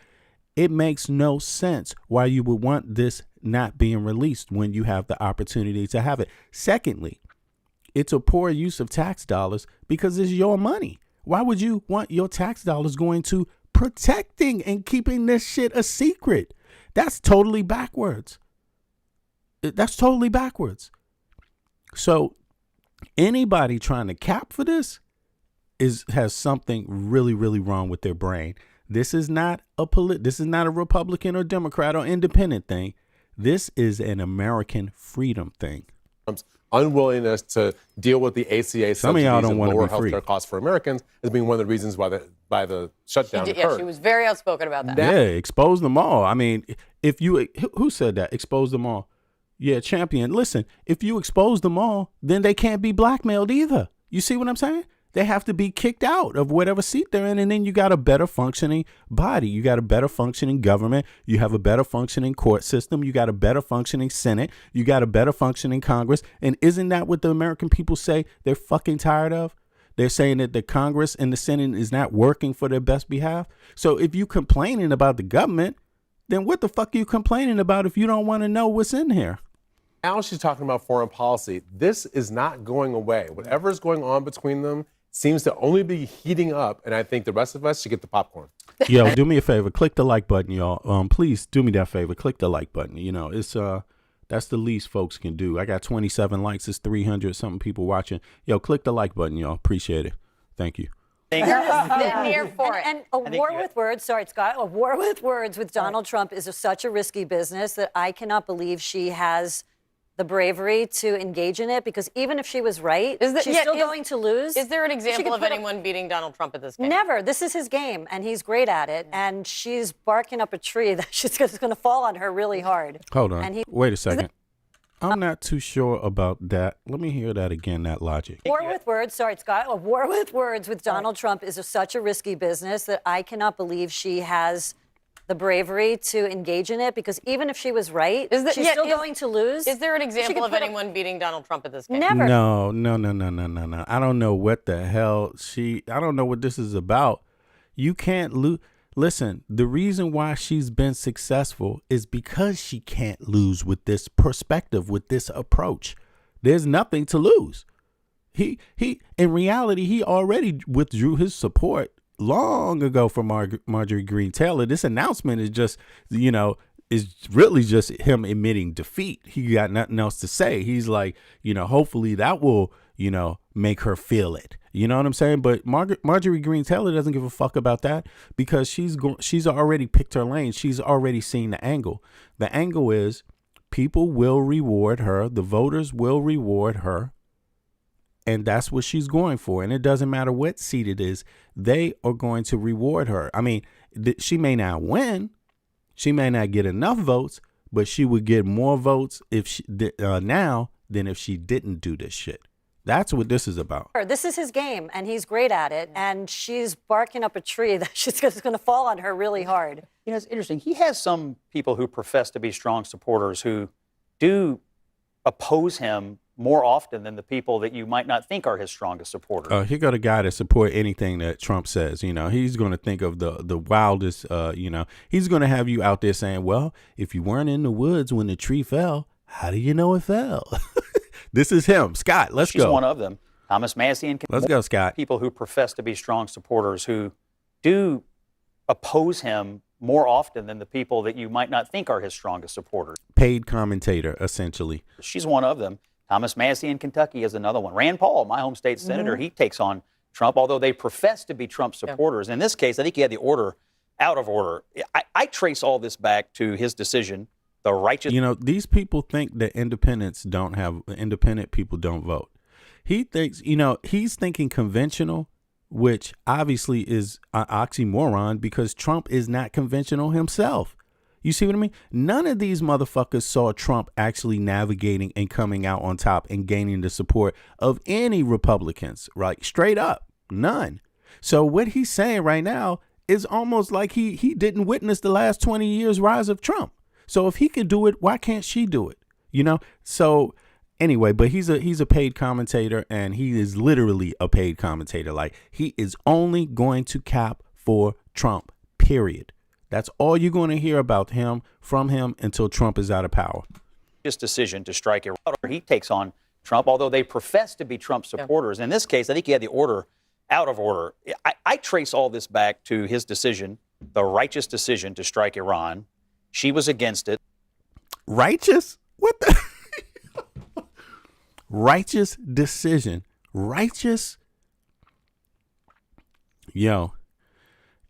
it makes no sense why you would want this not being released when you have the opportunity to have it. Secondly, it's a poor use of tax dollars because it's your money. Why would you want your tax dollars going to protecting and keeping this shit a secret? That's totally backwards. That's totally backwards. So anybody trying to cap for this has something really, really wrong with their brain. This is not this is not a Republican or Democrat or independent thing. This is an American freedom thing. Unwillingness to deal with the ACA Some of y'all subsidies don't and want to lower be free. healthcare costs for Americans as being one of the reasons why the shutdown occurred. Yeah, she was very outspoken about that. Yeah, expose them all. I mean, if you, who said that? Expose them all. Yeah, Champion. Listen, if you expose them all, then they can't be blackmailed either. You see what I'm saying? They have to be kicked out of whatever seat they're in, and then you got a better functioning body. You got a better functioning government. You have a better functioning court system. You got a better functioning Senate. You got a better functioning Congress. And isn't that what the American people say they're fucking tired of? They're saying that the Congress and the Senate is not working for their best behalf. So if you complaining about the government, then what the fuck are you complaining about if you don't want to know what's in here? Now she's talking about foreign policy. This is not going away. Whatever is going on between them seems to only be heating up, and I think the rest of us should get the popcorn. Yo, do me a favor, click the like button, y'all. Please do me that favor, click the like button. You know, it's that's the least folks can do. I got 27 likes, it's 300 something people watching. Yo, click the like button, y'all. Appreciate it. Thank you. They're here for it. And a war with words, sorry, Scott, a war with words with Donald Trump is such a risky business that I cannot believe she has the bravery to engage in it, because even if she was right, she's still going to lose. Is there an example of anyone beating Donald Trump at this game? Never. This is his game, and he's great at it. And she's barking up a tree that she's going to fall on her really hard. Hold on. Wait a second. I'm not too sure about that. Let me hear that again, that logic. War with words, sorry, Scott. A war with words with Donald Trump is such a risky business that I cannot believe she has the bravery to engage in it, because even if she was right, she's still going to lose. Is there an example of anyone beating Donald Trump at this game? Never. No. I don't know what the hell I don't know what this is about. You can't lose. Listen, the reason why she's been successful is because she can't lose with this perspective, with this approach. There's nothing to lose. He in reality, he already withdrew his support long ago for Marjorie Greene Taylor. This announcement is just, is really just him admitting defeat. He got nothing else to say. He's like, hopefully that will, make her feel it. You know what I'm saying? But Marjorie Greene Taylor doesn't give a fuck about that, because she's already picked her lane. She's already seen the angle. The angle is people will reward her. The voters will reward her. And that's what she's going for. And it doesn't matter what seat it is. They are going to reward her. I mean, she may not win. She may not get enough votes, but she would get more votes now than if she didn't do this shit. That's what this is about. This is his game, and he's great at it. And she's barking up a tree that she's going to fall on her really hard. It's interesting. He has some people who profess to be strong supporters who do oppose him more often than the people that you might not think are his strongest supporters. He got a guy to support anything that Trump says. He's going to think of the wildest, he's going to have you out there saying, well, if you weren't in the woods when the tree fell, how do you know it fell? This is him. Scott, let's go. She's one of them. Thomas Massey. Let's go, Scott. People who profess to be strong supporters who do oppose him more often than the people that you might not think are his strongest supporters. Paid commentator, essentially. She's one of them. Thomas Massey in Kentucky is another one. Rand Paul, my home state senator, he takes on Trump, although they profess to be Trump supporters. In this case, I think he had the order out of order. I trace all this back to his decision, the righteous. These people think that independent people don't vote. He thinks, he's thinking conventional, which obviously is an oxymoron, because Trump is not conventional himself. You see what I mean? None of these motherfuckers saw Trump actually navigating and coming out on top and gaining the support of any Republicans, right? Straight up, none. So what he's saying right now is almost like he didn't witness the last 20 years rise of Trump. So if he could do it, why can't she do it? You know? So anyway, but he's a paid commentator, and he is literally a paid commentator. Like, he is only going to cap for Trump, period. That's all you're going to hear about him from him until Trump is out of power. His decision to strike Iran, he takes on Trump, although they profess to be Trump supporters. In this case, I think he had the order out of order. I trace all this back to his decision, the righteous decision to strike Iran. She was against it. Righteous? What the? Righteous decision. Righteous? Yo.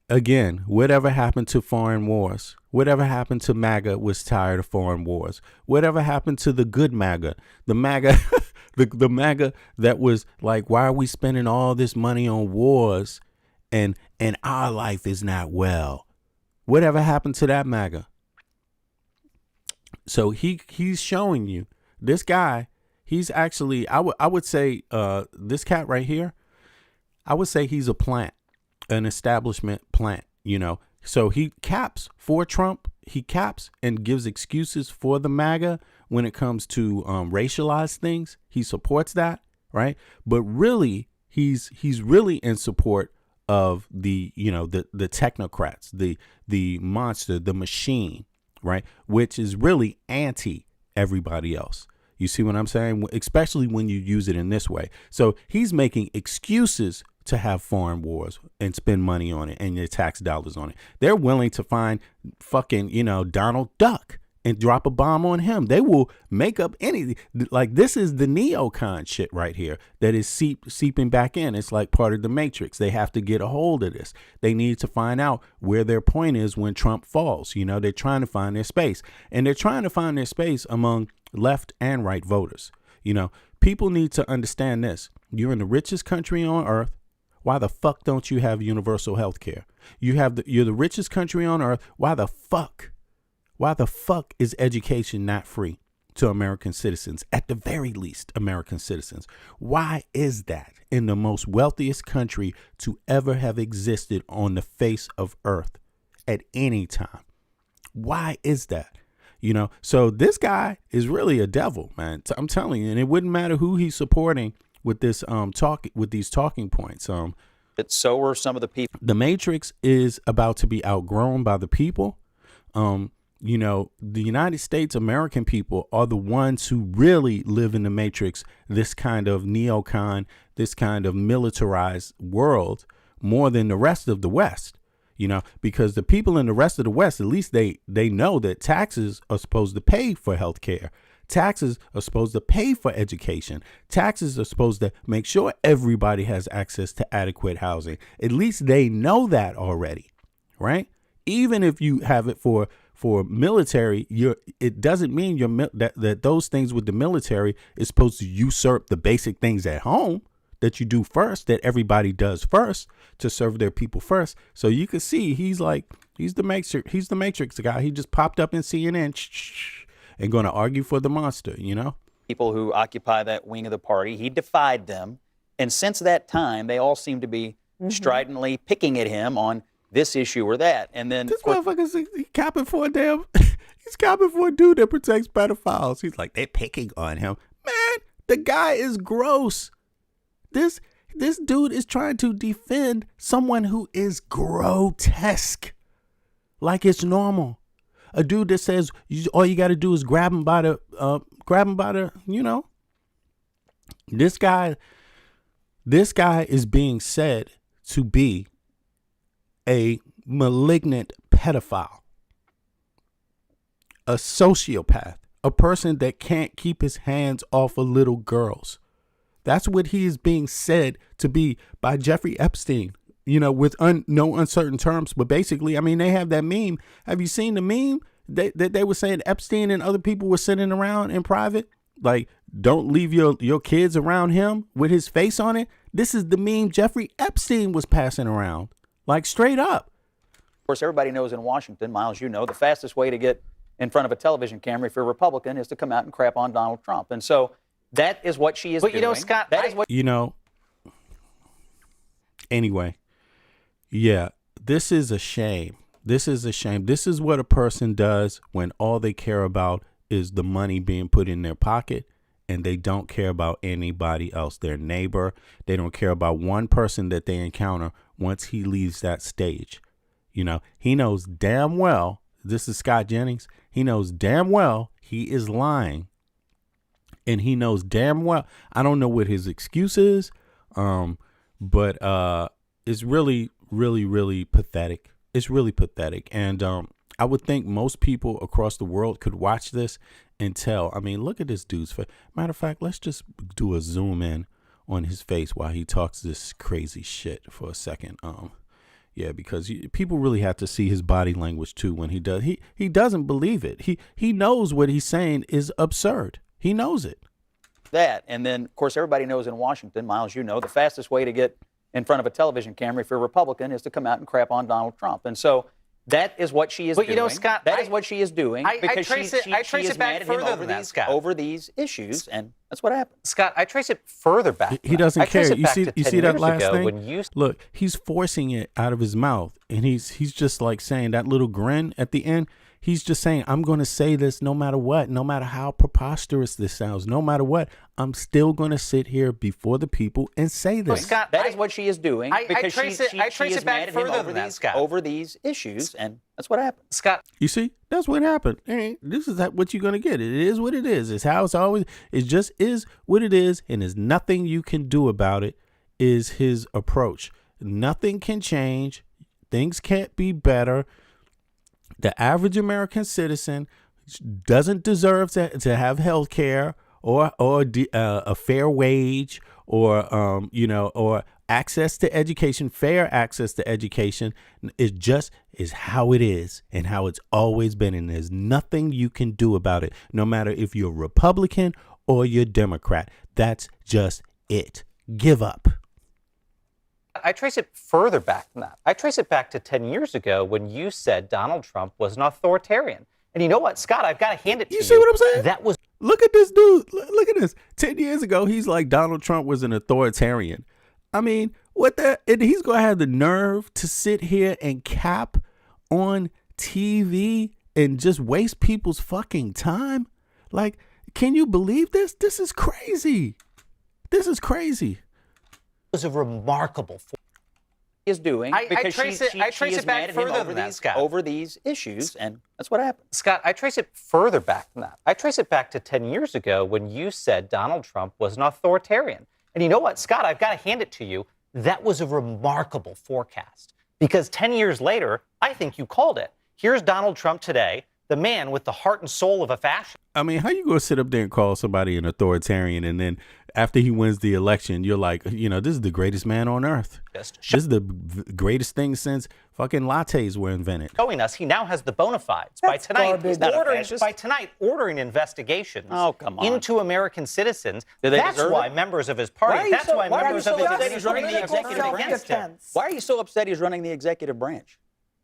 Again, whatever happened to foreign wars? Whatever happened to MAGA was tired of foreign wars? Whatever happened to the good MAGA? The MAGA, the MAGA that was like, why are we spending all this money on wars and our life is not well? Whatever happened to that MAGA? So he's showing you, this guy, he's actually, I would say this cat right here, I would say he's a plant. An establishment plant, you know. So he caps for Trump. He caps and gives excuses for the MAGA when it comes to racialized things. He supports that, right? But really, he's really in support of the, you know, the technocrats, the monster, the machine, right? Which is really anti everybody else. You see what I'm saying? Especially when you use it in this way. So he's making excuses to have foreign wars and spend money on it and your tax dollars on it. They're willing to find fucking, you know, Donald Duck and drop a bomb on him. They will make up anything. Like, this is the neocon shit right here that is seeping back in. It's like part of the Matrix. They have to get a hold of this. They need to find out where their point is when Trump falls. You know, they're trying to find their space, and they're trying to find their space among left and right voters. You know, people need to understand this. You're in the richest country on earth. Why the fuck don't you have universal health care? You're the richest country on earth. Why the fuck is education not free to American citizens? At the very least, American citizens. Why is that in the most wealthiest country to ever have existed on the face of earth at any time? Why is that? You know, so this guy is really a devil, man. I'm telling you, and it wouldn't matter who he's supporting with this these talking points. So are some of the people. The Matrix is about to be outgrown by the people. You know, the United States American people are the ones who really live in the Matrix, this kind of neocon, this kind of militarized world, more than the rest of the West. You know, because the people in the rest of the West, at least they know that taxes are supposed to pay for health care. Taxes are supposed to pay for education. Taxes are supposed to make sure everybody has access to adequate housing. At least they know that already, right? Even if you have it for military, it doesn't mean that those things with the military is supposed to usurp the basic things at home that you do first, that everybody does first to serve their people first. So you can see he's the Matrix guy. He just popped up in CNN. And going to argue for the monster, you know? People who occupy that wing of the party, he defied them. And since that time, they all seem to be stridently picking at him on this issue or that. And then this motherfucker's capping for he's capping for a dude that protects pedophiles. He's like, they're picking on him. Man, the guy is gross. This dude is trying to defend someone who is grotesque. Like it's normal. A dude that says all you got to do is grab him by the, you know. This guy is being said to be a malignant pedophile, a sociopath, a person that can't keep his hands off of little girls. That's what he is being said to be by Jeffrey Epstein. You know, with no uncertain terms, but basically, I mean, they have that meme. Have you seen the meme that they were saying Epstein and other people were sitting around in private? Like, don't leave your kids around him with his face on it. This is the meme Jeffrey Epstein was passing around, like straight up. course, everybody knows in Washington, Miles, you know, the fastest way to get in front of a television camera if you're a Republican is to come out and crap on Donald Trump. And so that is what she is doing. But, you know, Scott, that is what... You know, anyway, yeah, this is a shame. This is a shame. This is what a person does when all they care about is the money being put in their pocket, and they don't care about anybody else, their neighbor. They don't care about one person that they encounter once he leaves that stage. You know, he knows damn well, this is Scott Jennings, he knows damn well he is lying. And he knows damn well, I don't know what his excuse is, but it's really, really, really pathetic. It's really pathetic. And I would think most people across the world could watch this and tell. I mean, look at this dude's face. Matter of fact, let's just do a zoom in on his face while he talks this crazy shit for a second. Yeah, because people really have to see his body language too when he does. He doesn't believe it. He knows what he's saying is absurd. He knows it. That, and then, of course, everybody knows in Washington, Miles, you know, the fastest way to get in front of a television camera if you're a Republican is to come out and crap on Donald Trump. And so that is what she is doing. But, you know, Scott, that is what she is doing. Because I trace it back further than that, Scott. Over these issues, and that's what happened. Scott, I trace it further back. He doesn't care. You see that last thing? Look, he's forcing it out of his mouth, and he's just like saying that little grin at the end. He's just saying, I'm going to say this no matter what, no matter how preposterous this sounds, no matter what, I'm still going to sit here before the people and say this. Well, Scott, that is what she is doing. Because I trace it back further than that, Scott. Over these issues, and that's what happened. Scott. You see, that's what happened. Hey, this is what you're going to get. It is what it is. It's how it's always, it just is what it is, and there's nothing you can do about it, is his approach. Nothing can change. Things can't be better. The average American citizen doesn't deserve to have health care or a fair wage or or access to education, fair access to education. It just is how it is and how it's always been. And there's nothing you can do about it, no matter if you're Republican or you're Democrat. That's just it. Give up. I trace it further back than that. I trace it back to 10 years ago when you said Donald Trump was an authoritarian. And you know what, Scott, I've got to hand it to you. You see what I'm saying? That was... Look at this dude. Look at this. 10 years ago, he's like Donald Trump was an authoritarian. I mean, what the... And he's going to have the nerve to sit here and cap on TV and just waste people's fucking time? Like, can you believe this? This is crazy. This is crazy. Was a remarkable is doing because I trace it back further than that, Scott. Over these issues, and that's what happened. Scott, I trace it further back than that. I trace it back to 10 years ago when you said Donald Trump was an authoritarian. And you know what, Scott, I've got to hand it to you. That was a remarkable forecast because 10 years later, I think you called it. Here's Donald Trump today, the man with the heart and soul of a fascist. I mean, how you going to sit up there and call somebody an authoritarian and then after he wins the election, you're like, you know, this is the greatest man on earth. This is the greatest thing since fucking lattes were invented. Showing us he now has the bona fides by tonight ordering investigations into American citizens. That's why members of his party, that's why members of his he's running the executive against him. Why are you so upset he's running the executive branch?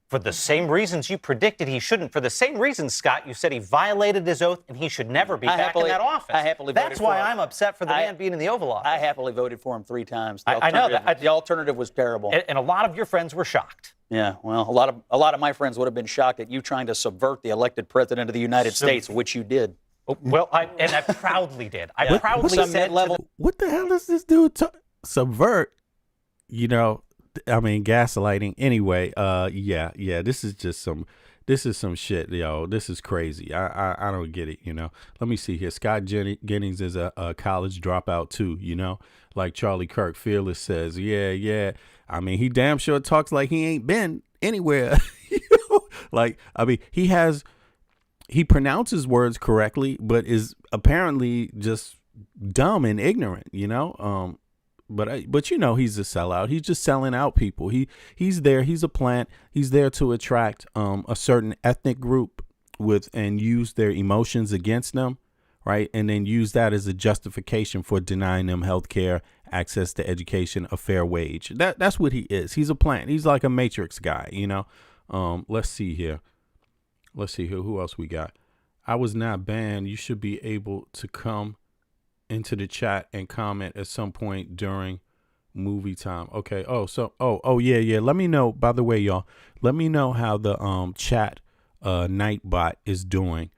For the same reasons you predicted he shouldn't. For the same reasons, Scott, you said he violated his oath and he should never be back in that office. I happily voted for him. That's why I'm upset for the man being in the Oval Office. I happily voted for him 3 times. I know that. The alternative was terrible. And a lot of your friends were shocked. Yeah, well, a lot of my friends would have been shocked at you trying to subvert the elected president of the United States, which you did. Well, I proudly did. I proudly said level. What the hell does this dude subvert? You know, I mean, gaslighting. Anyway, yeah. This is some shit, yo. This is crazy. I don't get it. You know. Let me see here. Scott Jennings is a college dropout too. You know, like Charlie Kirk, Fearless says. Yeah. I mean, he damn sure talks like he ain't been anywhere. You know? Like, I mean, he pronounces words correctly, but is apparently just dumb and ignorant. You know. But you know, he's a sellout. He's just selling out people. He's there. He's a plant. He's there to attract a certain ethnic group and use their emotions against them, right? And then use that as a justification for denying them health care, access to education, a fair wage. That's what he is. He's a plant. He's like a Matrix guy, you know. Let's see here. Let's see here. Who else we got? I was not banned. You should be able to come into the chat and comment at some point during movie time. Okay. Yeah. Let me know, by the way, y'all, let me know how the chat Nightbot is doing.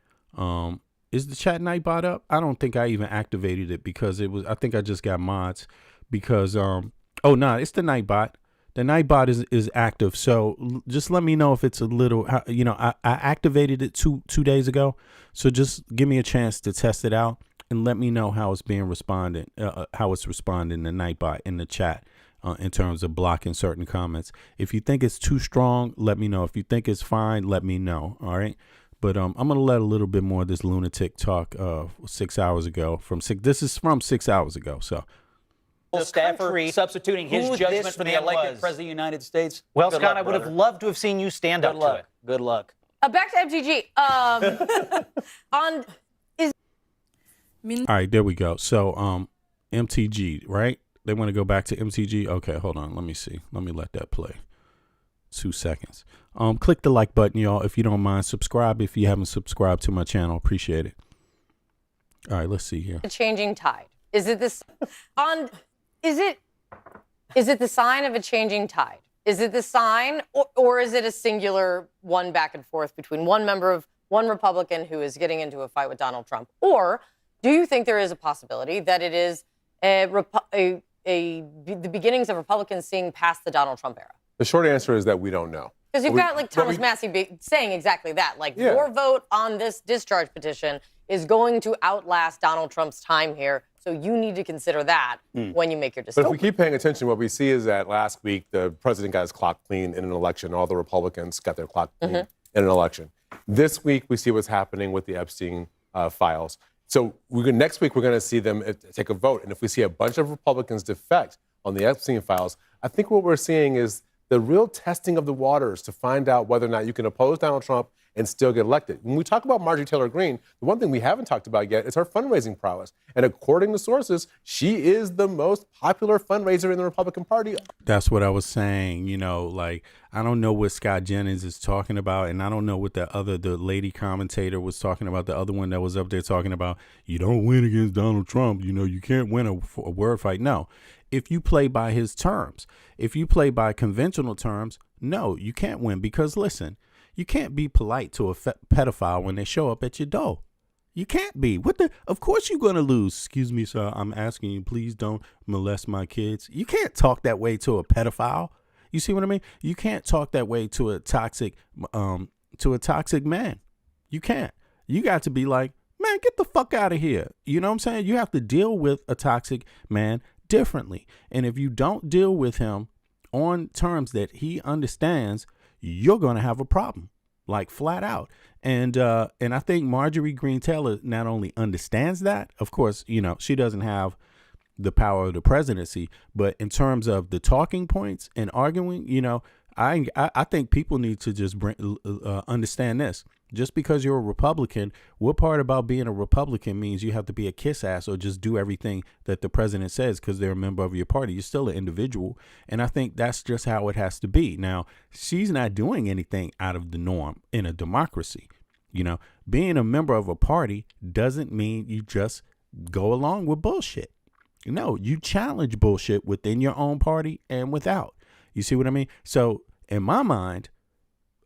Is the chat Nightbot up? I don't think I even activated it because I think I just got mods because it's the Nightbot. The Nightbot is active. So just let me know if it's a little, I activated it two days ago. So just give me a chance to test it out and let me know how it's being responded, how it's responding to Nightbot in the chat in terms of blocking certain comments. If you think it's too strong, let me know. If you think it's fine, let me know. All right. But I'm going to let a little bit more of this lunatic talk 6 hours ago This is from 6 hours ago. So. Staffer substituting his judgment for the elected president of the United States. Well, Scott, I would have loved to have seen you stand up to it. Good luck. Back to MTG. All right, there we go. So MTG, right? They want to go back to MTG. Okay, hold on. Let me see. Let me let that play. 2 seconds. Click the like button, y'all, if you don't mind. Subscribe if you haven't subscribed to my channel. Appreciate it. All right, let's see here. The changing tide. Is it this Is it the sign of a changing tide? Is it the sign, or is it a singular one back and forth between one Republican who is getting into a fight with Donald Trump? Or do you think there is a possibility that it is the beginnings of Republicans seeing past the Donald Trump era? The short answer is that we don't know. Because you've got like Thomas Massey saying exactly that. Like, your vote on this discharge petition is going to outlast Donald Trump's time here. So you need to consider that when you make your decision. But if we keep paying attention, what we see is that last week the president got his clock clean in an election. All the Republicans got their clock clean in an election. This week we see what's happening with the Epstein files. So next week we're going to see them take a vote. And if we see a bunch of Republicans defect on the Epstein files, I think what we're seeing is the real testing of the waters to find out whether or not you can oppose Donald Trump and still get elected. When we talk about Marjorie Taylor Greene, the one thing we haven't talked about yet is her fundraising prowess. And according to sources, she is the most popular fundraiser in the Republican Party. That's what I was saying. I don't know what Scott Jennings is talking about, and I don't know what the lady commentator was talking about, the other one that was up there talking about, you don't win against Donald Trump. You can't win a word fight. No. If you play by his terms, if you play by conventional terms, no, you can't win because, listen, you can't be polite to a pedophile when they show up at your door. You can't be. Of course you're going to lose. Excuse me, sir. I'm asking you, please don't molest my kids. You can't talk that way to a pedophile. You see what I mean? You can't talk that way to a toxic man. You can't. You got to be like, man, get the fuck out of here. You know what I'm saying? You have to deal with a toxic man differently. And if you don't deal with him on terms that he understands, you're going to have a problem, like flat out. And I think Marjorie Greene Taylor not only understands that, of course, she doesn't have the power of the presidency, but in terms of the talking points and arguing, I think people need to just understand this. Just because you're a Republican, what part about being a Republican means you have to be a kiss ass or just do everything that the president says because they're a member of your party? You're still an individual. And I think that's just how it has to be. Now, she's not doing anything out of the norm in a democracy. Being a member of a party doesn't mean you just go along with bullshit. No, you challenge bullshit within your own party and without. You see what I mean? So in my mind,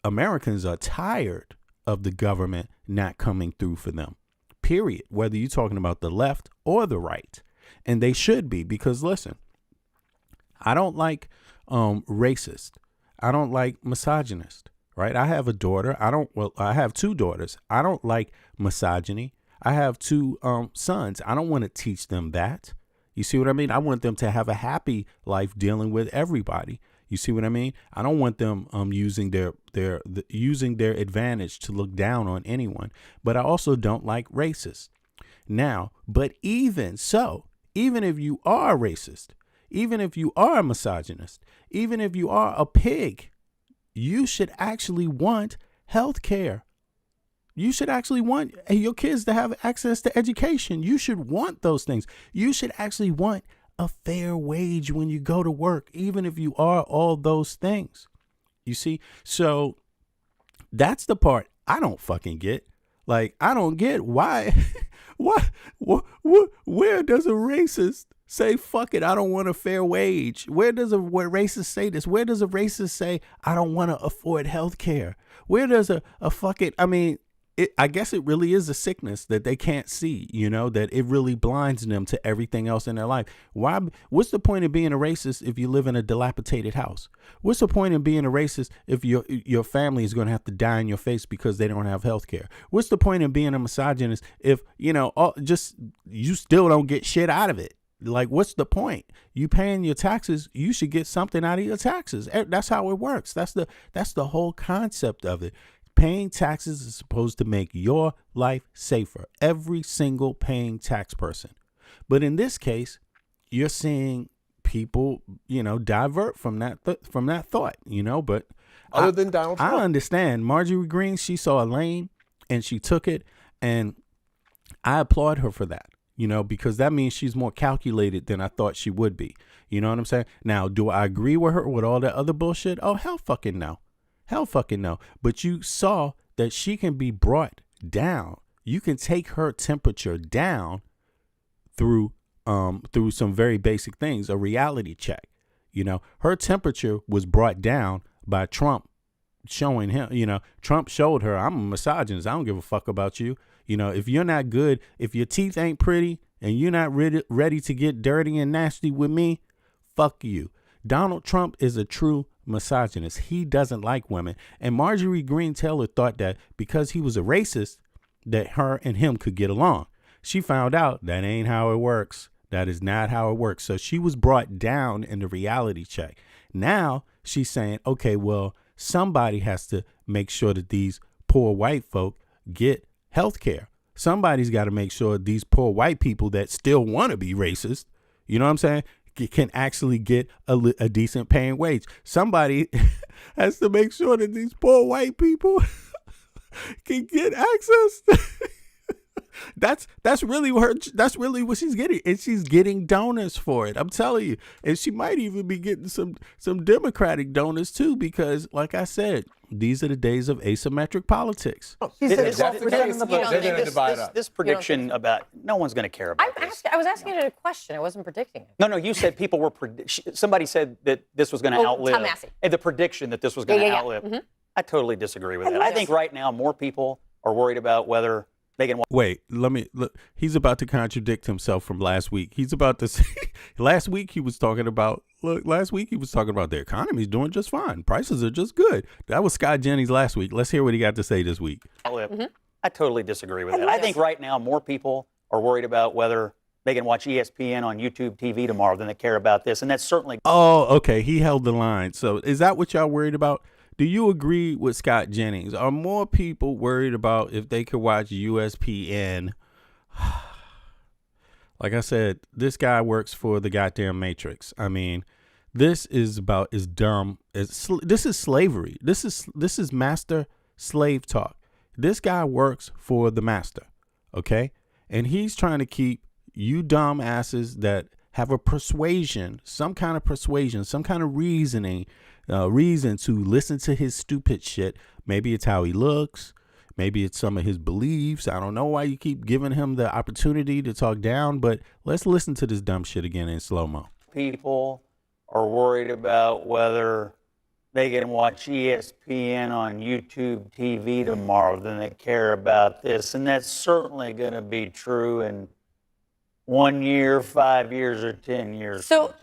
Americans are tired of the government not coming through for them, period, whether you're talking about the left or the right. And they should be, because listen, I don't like racist. I don't like misogynist, right? I have a daughter. I have two daughters. I don't like misogyny. I have two sons. I don't want to teach them that. You see what I mean? I want them to have a happy life dealing with everybody. You see what I mean? I don't want them using their advantage to look down on anyone. But I also don't like racists. Now, but even so, even if you are racist, even if you are a misogynist, even if you are a pig, you should actually want health care. You should actually want your kids to have access to education. You should want those things. You should actually want a fair wage when you go to work, even if you are all those things. You see? So That's the part I don't fucking get. Like, I don't get why, where does a racist say, fuck it, I don't want a fair wage? Where does a racist say this? Where does a racist say, I don't want to afford health care? Where does a fuck it, I mean, I guess it really is a sickness that they can't see, you know, that it really blinds them to everything else in their life. What's the point of being a racist if you live in a dilapidated house? What's the point of being a racist if your family is going to have to die in your face because they don't have health care? What's the point of being a misogynist if, you know, you still don't get shit out of it? Like, what's the point? You paying your taxes, you should get something out of your taxes. That's how it works. That's the whole concept of it. Paying taxes is supposed to make your life safer. Every single paying tax person. But in this case, you're seeing people, you know, divert from that thought, you know. But other than Donald Trump, I understand. Marjorie Greene, she saw a lane and she took it, and I applaud her for that. You know, because that means she's more calculated than I thought she would be. You know what I'm saying? Now, do I agree with her with all that other bullshit? Oh, hell fucking no. Hell fucking no. But you saw that she can be brought down. You can take her temperature down through some very basic things, a reality check. You know, her temperature was brought down by Trump showing him, you know, Trump showed her, I'm a misogynist. I don't give a fuck about you. You know, if you're not good, if your teeth ain't pretty and you're not ready to get dirty and nasty with me, fuck you. Donald Trump is a true misogynist. He doesn't like women. And Marjorie Greene Taylor thought that because he was a racist, that her and him could get along. She found out that ain't how it works. That is not how it works. So she was brought down in the reality check. Now she's saying, okay, well, somebody has to make sure that these poor white folk get health care. Somebody's got to make sure these poor white people that still want to be racist, you know what I'm saying, can actually get a decent paying wage. Somebody has to make sure that these poor white people can get access. That's really what she's getting, and she's getting donors for it. I'm telling you, and she might even be getting some Democratic donors too, because, like I said, these are the days of asymmetric politics. This prediction about no one's going to care about this. I was asking it a question. I wasn't predicting it. No, you said people were. Somebody said that this was going to outlive. Tom Massey. And the prediction that this was going to outlive. Mm-hmm. I totally disagree with that. I think right now more people are worried about whether they can. Wait, look. He's about to contradict himself from last week. He's about to say, last week he was talking about the economy's doing just fine. Prices are just good. That was Scott Jennings last week. Let's hear what he got to say this week. Mm-hmm. I totally disagree with that. I think right now more people are worried about whether they can watch ESPN on YouTube TV tomorrow than they care about this. And that's certainly. Oh, okay. He held the line. So is that what y'all worried about? Do you agree with Scott Jennings? Are more people worried about if they could watch USPN? Like I said, this guy works for the goddamn Matrix. I mean, this is about as dumb as this is slavery. This is master slave talk. This guy works for the master, okay? And he's trying to keep you dumb asses that have a persuasion, some kind of reason to listen to his stupid shit. Maybe it's how he looks. Maybe it's some of his beliefs. I don't know why you keep giving him the opportunity to talk down, but let's listen to this dumb shit again in slow-mo. People are worried about whether they can watch ESPN on YouTube TV tomorrow than they care about this. And that's certainly going to be true in 1 year, 5 years, or 10 years. So,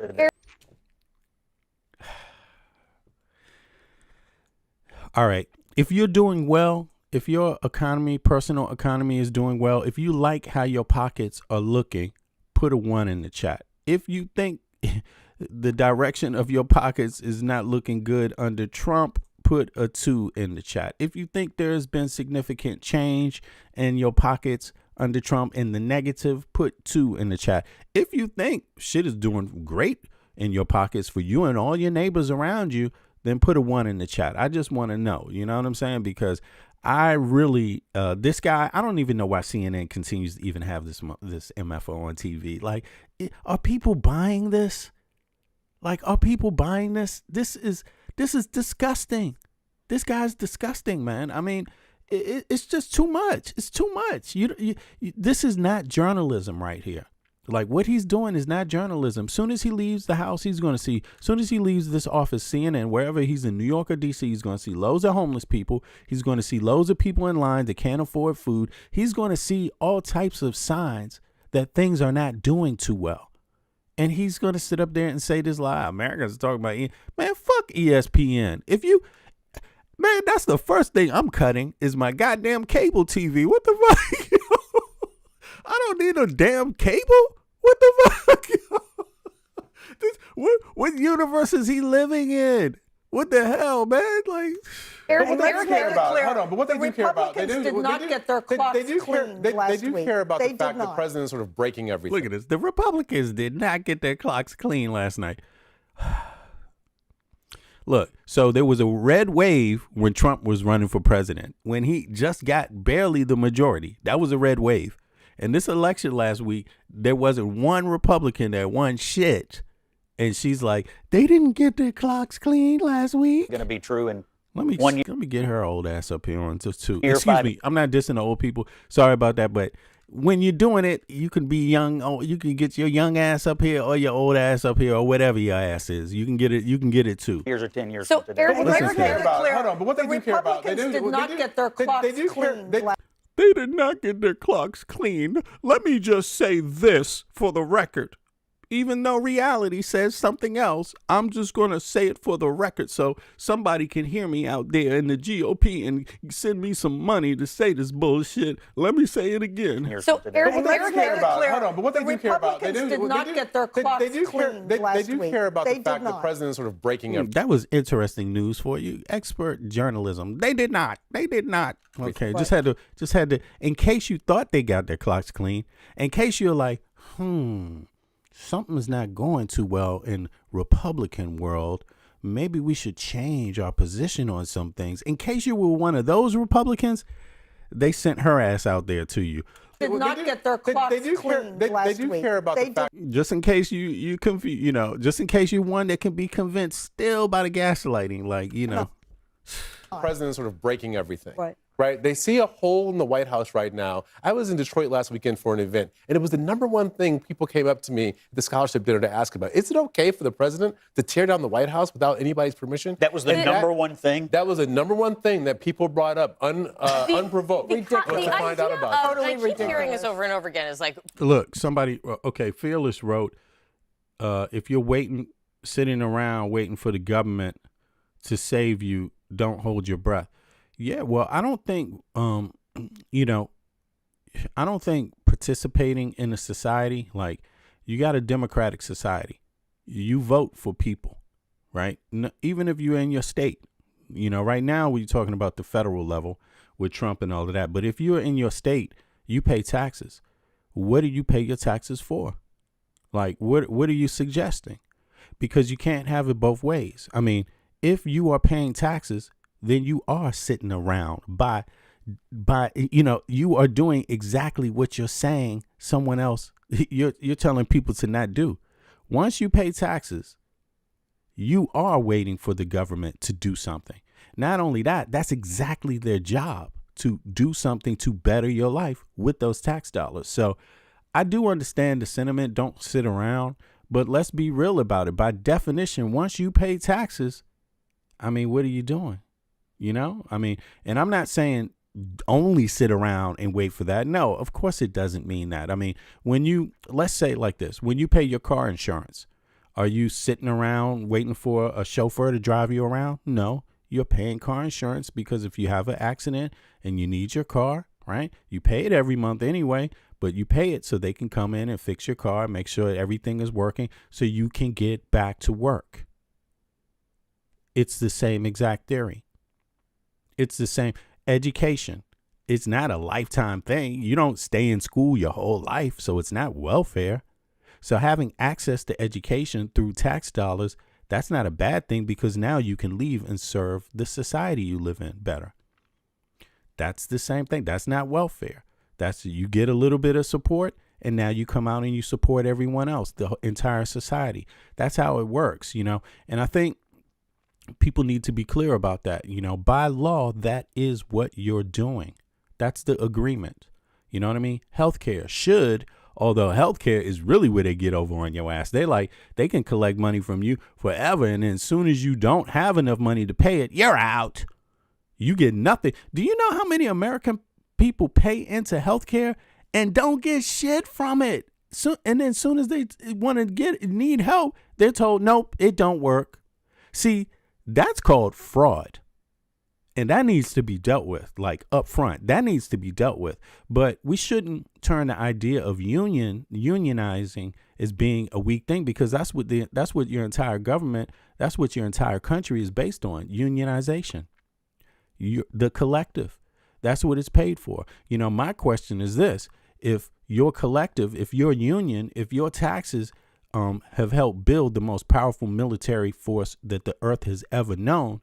all right. If you're doing well, if your personal economy is doing well, if you like how your pockets are looking, put a 1 in the chat. If you think the direction of your pockets is not looking good under Trump, put a 2 in the chat. If you think there has been significant change in your pockets under Trump in the negative, put 2 in the chat. If you think shit is doing great in your pockets for you and all your neighbors around you, then put a 1 in the chat. I just want to know, you know what I'm saying? Because I really, this guy, I don't even know why CNN continues to even have this MFO on TV. Like, are people buying this? Like, are people buying this? This is disgusting. This guy's disgusting, man. I mean, it's just too much. It's too much. This is not journalism right here. Like, what he's doing is not journalism. Soon as he leaves the house, he's going to see, soon as he leaves this office, CNN, wherever he's in New York or DC, he's going to see loads of homeless people. He's going to see loads of people in line that can't afford food. He's going to see all types of signs that things are not doing too well. And he's going to sit up there and say this lie. Americans are talking about, man, fuck ESPN. Man, that's the first thing I'm cutting is my goddamn cable TV. What the fuck? I don't need a damn cable. What the fuck? What universe is he living in? What the hell, man? Like, what they care about? Hold on, but what they do care about? They did not get their clocks cleaned They do week. care about They the fact did the not. president's sort of breaking everything. Look at this. The Republicans did not get their clocks clean last night. Look, so there was a red wave when Trump was running for president, when he just got barely the majority. That was a red wave. And this election last week, there wasn't one Republican that won shit. And she's like, they didn't get their clocks cleaned last week. Going to be true in Let me 1 year. let me get her old ass up here on just two. Year Excuse five. me. I'm not dissing the old people. Sorry about that, but when you're doing it, you can be young. Oh, you can get your young ass up here or your old ass up here or whatever your ass is. You can get it. You can get it too. Years or 10 years So, from today. Eric, What they Listen, care about? clear. Hold on, but what they The do care about? Republicans did not get their clocks they do care. cleaned They, They did not get their clocks cleaned. Let me just say this for the record. Even though reality says something else, I'm just going to say it for the record so somebody can hear me out there in the GOP and send me some money to say this bullshit. Let me say it again. So, Eric, what they Eric, care about? clear. Hold on, but what they The do care about? Republicans did not get their clocks They cleaned They last do week. care about They the did fact the not. president's sort of breaking everything. That was interesting news for you. Expert journalism. They did not. They did not. Okay, just had to. In case you thought they got their clocks clean, in case you're like, something's not going too well in Republican world. Maybe we should change our position on some things. In case you were one of those Republicans, they sent her ass out there to you. Did not get their clocks cleaned last They do week. care about the They fact. Just in case you confuse, just in case you're one that can be convinced still by the gaslighting, like, The president's sort of breaking everything. Right. Right? They see a hole in the White House right now. I was in Detroit last weekend for an event, and it was the number one thing people came up to me at the scholarship dinner to ask about. Is it okay for the president to tear down the White House without anybody's permission? That was the number one thing? That was the number one thing that people brought up unprovoked. the to find out idea about. of, I keep hearing this over and over again, is like, Look, somebody, Fearless wrote, if you're sitting around waiting for the government to save you, don't hold your breath. Yeah, well, I don't think, I don't think participating in a society, like, you got a democratic society. You vote for people, right? Even if you're in your state, right now we're talking about the federal level with Trump and all of that. But if you're in your state, you pay taxes. What do you pay your taxes for? Like, what are you suggesting? Because you can't have it both ways. I mean, if you are paying taxes, then you are sitting around by you are doing exactly what you're saying someone else, you're telling people to not do. Once you pay taxes, you are waiting for the government to do something. Not only that, that's exactly their job, to do something to better your life with those tax dollars. So I do understand the sentiment, don't sit around, but let's be real about it. By definition, once you pay taxes, I mean, what are you doing? And I'm not saying only sit around and wait for that. No, of course it doesn't mean that. I mean, let's say it like this, when you pay your car insurance, are you sitting around waiting for a chauffeur to drive you around? No, you're paying car insurance because if you have an accident and you need your car, right, you pay it every month anyway, but you pay it so they can come in and fix your car, make sure everything is working so you can get back to work. It's the same exact theory. It's the same. Education. It's not a lifetime thing. You don't stay in school your whole life, so it's not welfare. So having access to education through tax dollars, that's not a bad thing because now you can leave and serve the society you live in better. That's the same thing. That's not welfare. You get a little bit of support and now you come out and you support everyone else, the entire society. That's how it works, And I think people need to be clear about that. By law, that is what you're doing. That's the agreement. You know what I mean? Healthcare should, although healthcare is really where they get over on your ass. They can collect money from you forever. And then as soon as you don't have enough money to pay it, you're out. You get nothing. Do you know how many American people pay into healthcare and don't get shit from it? And then as soon as they need help, they're told, nope, it don't work. See, that's called fraud. And that needs to be dealt with, like up front. That needs to be dealt with. But we shouldn't turn the idea of unionizing as being a weak thing, because that's what your entire government, that's what your entire country is based on, unionization. The collective. That's what it's paid for. My question is this: if your collective, if your union, if your taxes have helped build the most powerful military force that the earth has ever known,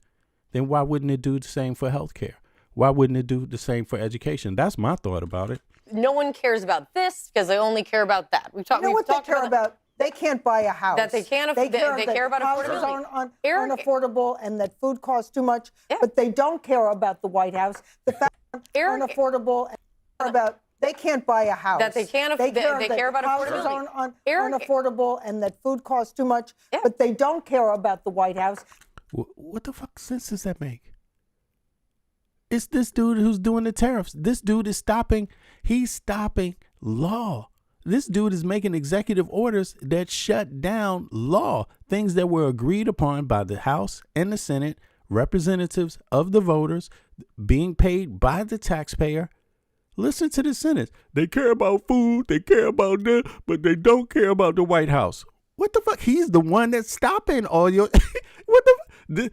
then why wouldn't it do the same for healthcare? Why wouldn't it do the same for education? That's my thought about it. No one cares about this because they only care about that. We've talked about. They can't buy a house. That they can't. They care about houses affordability. Unaffordable, and that food costs too much. Yeah. But they don't care about the White House. The fact unaffordable and about. They can't buy a house. That they can't. They care about affordability. Unaffordable, and that food costs too much. Yeah. But they don't care about the White House. What the fuck sense does that make? It's this dude who's doing the tariffs. This dude is stopping. He's stopping law. This dude is making executive orders that shut down law, things that were agreed upon by the House and the Senate, representatives of the voters, being paid by the taxpayer. Listen to the sentence. They care about food, they care about this, but they don't care about the White House. What the fuck? He's the one that's stopping all your... What the...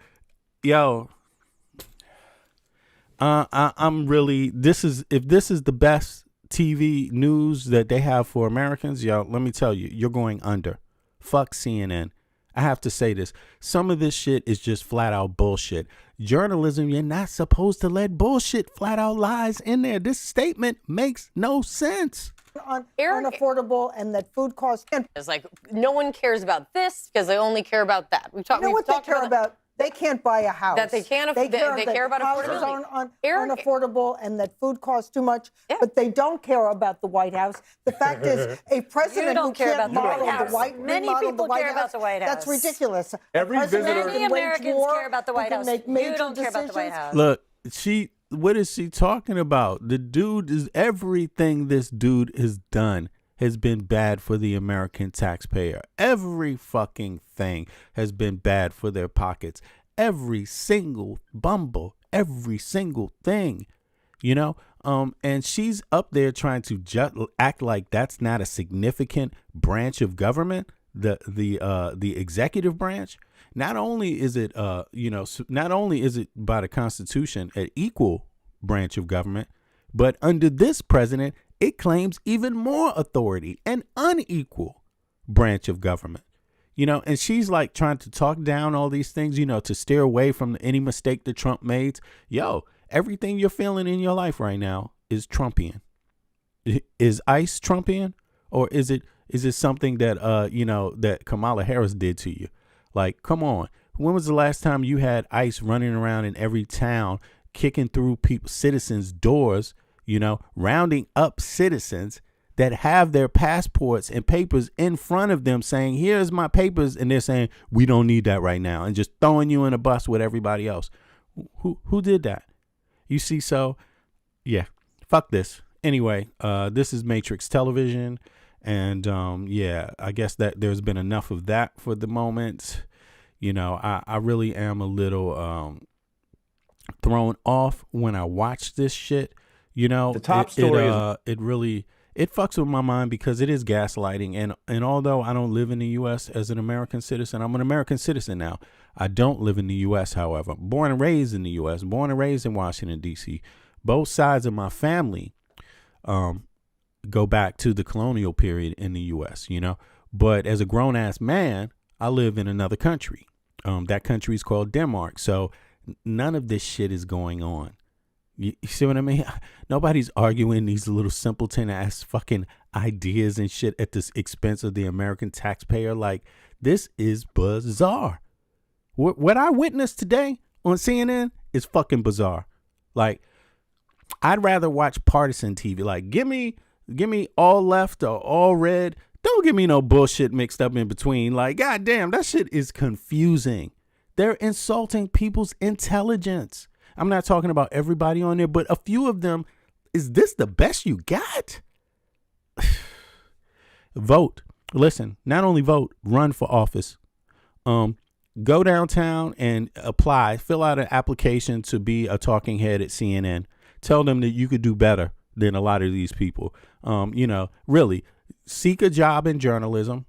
Yo. I'm really... If this is the best TV news that they have for Americans, yo, let me tell you, you're going under. Fuck CNN. I have to say this. Some of this shit is just flat out bullshit. Journalism, you're not supposed to let bullshit, flat out lies in there. This statement makes no sense. Unaffordable, and that food costs. It's like no one cares about this because they only care about that. We've talked about. They can't buy a house. That they can't. They care about affordability. Unaffordable, and that food costs too much. Yeah. But they don't care about the White House. The fact is, a president who can't model the White House. Many people care about the White House. That's ridiculous. Many Americans care about the White House. You don't care about the White House. Look, what is she talking about? The dude is everything this dude has done has been bad for the American taxpayer. Every fucking thing has been bad for their pockets. Every single bumble, every single thing, and she's up there trying to act like that's not a significant branch of government, the executive branch. Not only is it by the Constitution an equal branch of government, but under this president, it claims even more authority, an unequal branch of government, and she's like trying to talk down all these things, to steer away from any mistake that Trump made. Yo, everything you're feeling in your life right now is Trumpian. Is ICE Trumpian, or is it something that, that Kamala Harris did to you? Like, come on. When was the last time you had ICE running around in every town, kicking through citizens' doors, rounding up citizens that have their passports and papers in front of them saying, here's my papers. And they're saying, we don't need that right now. And just throwing you in a bus with everybody else. Who did that? You see, so yeah, fuck this. Anyway, this is Matrix Television. And I guess that there's been enough of that for the moment. I really am a little thrown off when I watch this shit. The top story it fucks with my mind because it is gaslighting. And although I don't live in the U.S. as an American citizen, I'm an American citizen now. I don't live in the U.S., however. Born and raised in the U.S., born and raised in Washington, D.C. Both sides of my family go back to the colonial period in the U.S., But as a grown-ass man, I live in another country. That country is called Denmark. So none of this shit is going on. You see what I mean? Nobody's arguing these little simpleton ass fucking ideas and shit at the expense of the American taxpayer. Like, this is bizarre. What I witnessed today on CNN is fucking bizarre. Like, I'd rather watch partisan TV. Like, give me all left or all red. Don't give me no bullshit mixed up in between. Like, goddamn, that shit is confusing. They're insulting people's intelligence. I'm not talking about everybody on there, but a few of them. Is this the best you got? Vote. Listen, not only vote, run for office. Go downtown and apply. Fill out an application to be a talking head at CNN. Tell them that you could do better than a lot of these people. Really seek a job in journalism.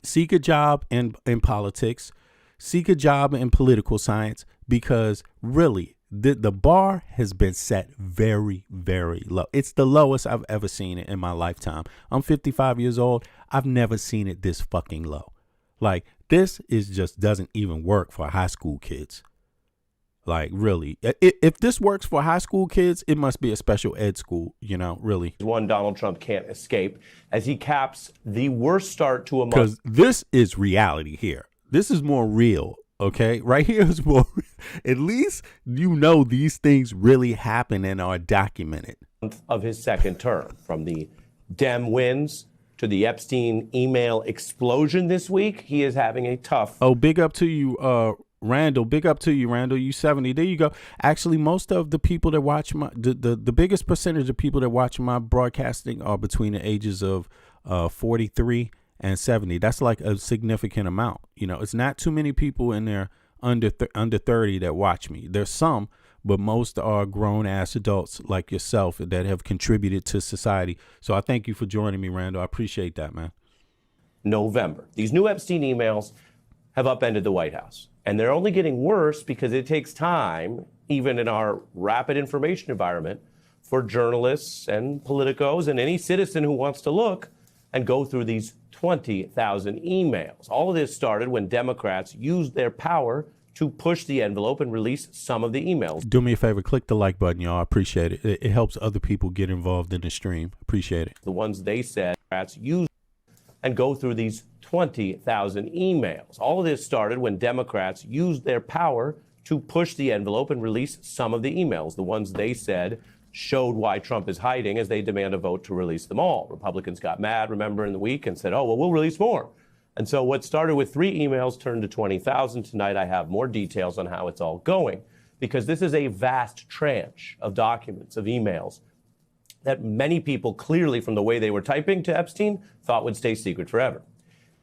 Seek a job in politics. Seek a job in political science, because really the bar has been set very, very low. It's the lowest I've ever seen it in my lifetime. I'm 55 years old. I've never seen it this fucking low. Like, this is just doesn't even work for high school kids. Like, really, if this works for high school kids, it must be a special ed school, really. One Donald Trump can't escape as he caps the worst start to a month. Because this is reality here. This is more real, okay? Right here is more, at least these things really happen and are documented. Of his second term, from the Dem wins to the Epstein email explosion this week, he is having a tough. Oh, big up to you, Randall. Big up to you, Randall. You 70. There you go. Actually, most of the people that watch the biggest percentage of people that watch my broadcasting are between the ages of 43 and 70. That's like a significant amount. It's not too many people in there under 30 that watch me. There's some, but most are grown ass adults like yourself that have contributed to society. So I thank you for joining me, Randall. I appreciate that, man. November. These new Epstein emails have upended the White House, and they're only getting worse because it takes time, even in our rapid information environment, for journalists and politicos and any citizen who wants to look and go through these 20,000 emails. All of this started when Democrats used their power to push the envelope and release some of the emails. Do me a favor, click the like button, y'all. I appreciate it. It helps other people get involved in the stream. Appreciate it. The ones they said Democrats used and go through these 20,000 emails. All of this started when Democrats used their power to push the envelope and release some of the emails, the ones they said showed why Trump is hiding, as they demand a vote to release them all. Republicans got mad, remember, in the week and said, oh, well, we'll release more. And so what started with 3 emails turned to 20,000. Tonight I have more details on how it's all going, because this is a vast tranche of documents, of emails, that many people clearly, from the way they were typing to Epstein, thought would stay secret forever.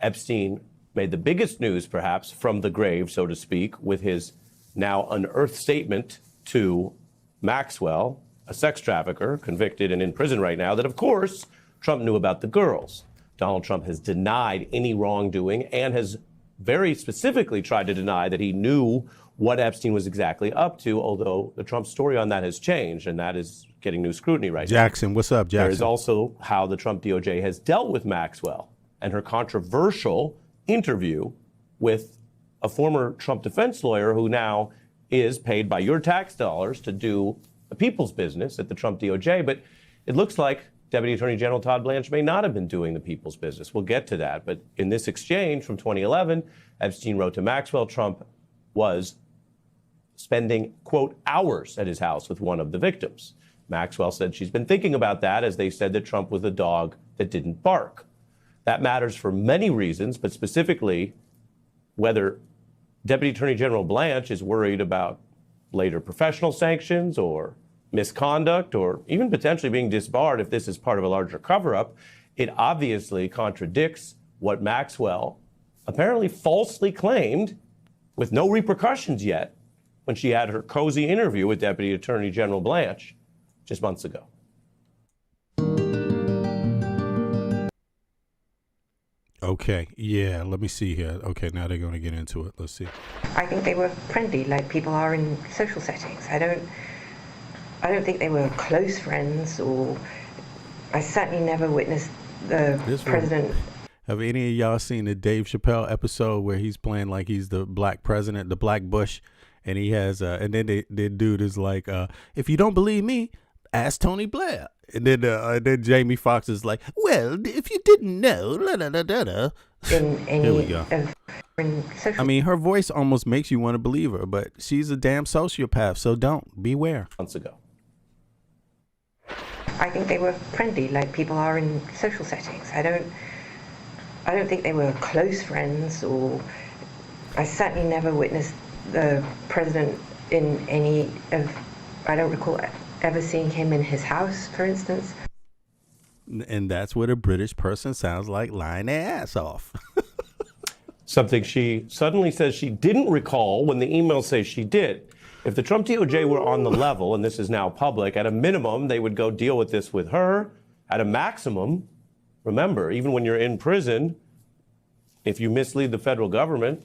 Epstein made the biggest news, perhaps, from the grave, so to speak, with his now unearthed statement to Maxwell, a sex trafficker convicted and in prison right now, that, of course, Trump knew about the girls. Donald Trump has denied any wrongdoing and has very specifically tried to deny that he knew what Epstein was exactly up to, although the Trump story on that has changed, and that is getting new scrutiny right now. Jackson, what's up, Jackson? There is also how the Trump DOJ has dealt with Maxwell and her controversial interview with a former Trump defense lawyer who now is paid by your tax dollars to do the people's business at the Trump DOJ. But it looks like Deputy Attorney General Todd Blanche may not have been doing the people's business. We'll get to that. But in this exchange from 2011, Epstein wrote to Maxwell Trump was spending, quote, hours at his house with one of the victims. Maxwell said she's been thinking about that, as they said that Trump was a dog that didn't bark. That matters for many reasons, but specifically whether Deputy Attorney General Blanche is worried about later professional sanctions or misconduct or even potentially being disbarred if this is part of a larger cover-up. It obviously contradicts what Maxwell apparently falsely claimed, with no repercussions yet, when she had her cozy interview with Deputy Attorney General Blanche just months ago. Okay, yeah, let me see here. Okay, now they're going to get into it. Let's see. I think they were friendly, like people are in social settings. I don't think they were close friends, or I certainly never witnessed the president. Have any of y'all seen the Dave Chappelle episode where he's playing like he's the black president, the black Bush, and he has, and then the dude is like, if you don't believe me, ask Tony Blair. And then Jamie Foxx is like, well, if you didn't know, la da da da da. Here we go. I mean, her voice almost makes you want to believe her, but she's a damn sociopath, so don't. Beware. Months ago. I think they were friendly, like people are in social settings. I don't think they were close friends, or I certainly never witnessed the president in any of. I don't recall ever seeing him in his house, for instance. And that's what a British person sounds like, lying their ass off. Something she suddenly says she didn't recall when the emails say she did. If the Trump DOJ were on the level, and this is now public, at a minimum, they would go deal with this with her. At a maximum, remember, even when you're in prison, if you mislead the federal government,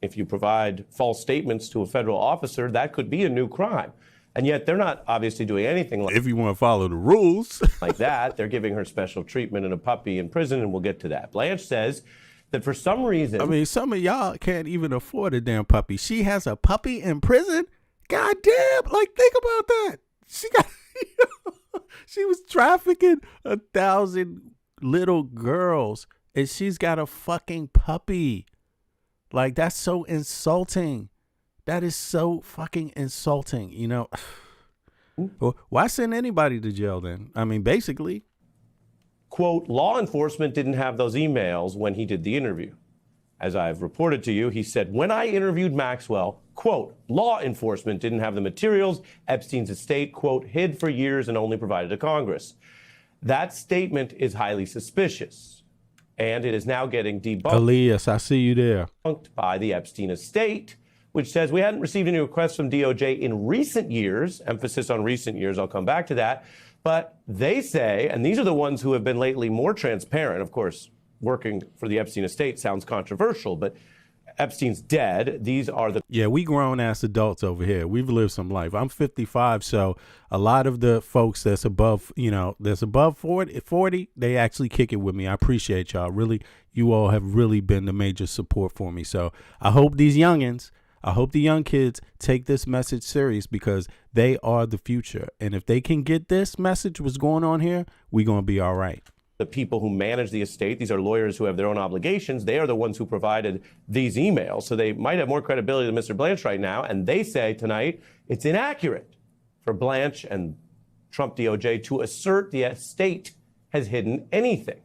if you provide false statements to a federal officer, that could be a new crime. And yet they're not obviously doing anything like if you want to follow the rules like that. They're giving her special treatment and a puppy in prison, and we'll get to that. Blanche says that for some reason, I mean, some of y'all can't even afford a damn puppy. She has a puppy in prison? God damn. Like, think about that. She was trafficking 1,000 little girls, and she's got a fucking puppy. Like, that's so insulting. That is so fucking insulting, you know. Why send anybody to jail then? I mean, basically. Quote, law enforcement didn't have those emails when he did the interview. As I've reported to you, he said, when I interviewed Maxwell, quote, law enforcement didn't have the materials Epstein's estate, quote, hid for years and only provided to Congress. That statement is highly suspicious, and it is now getting debunked. Elias, I see you there. By the Epstein estate, which says we hadn't received any requests from DOJ in recent years, emphasis on recent years, I'll come back to that, but they say, and these are the ones who have been lately more transparent, of course, working for the Epstein estate sounds controversial, but Epstein's dead. These are the... Yeah, we grown-ass adults over here. We've lived some life. I'm 55, so a lot of the folks that's above, that's above 40, they actually kick it with me. I appreciate y'all. Really, you all have really been the major support for me. So I hope these youngins, I hope the young kids take this message serious, because they are the future. And if they can get this message, what's going on here, we're going to be all right. The people who manage the estate, these are lawyers who have their own obligations. They are the ones who provided these emails. So they might have more credibility than Mr. Blanche right now. And they say tonight it's inaccurate for Blanche and Trump DOJ to assert the estate has hidden anything.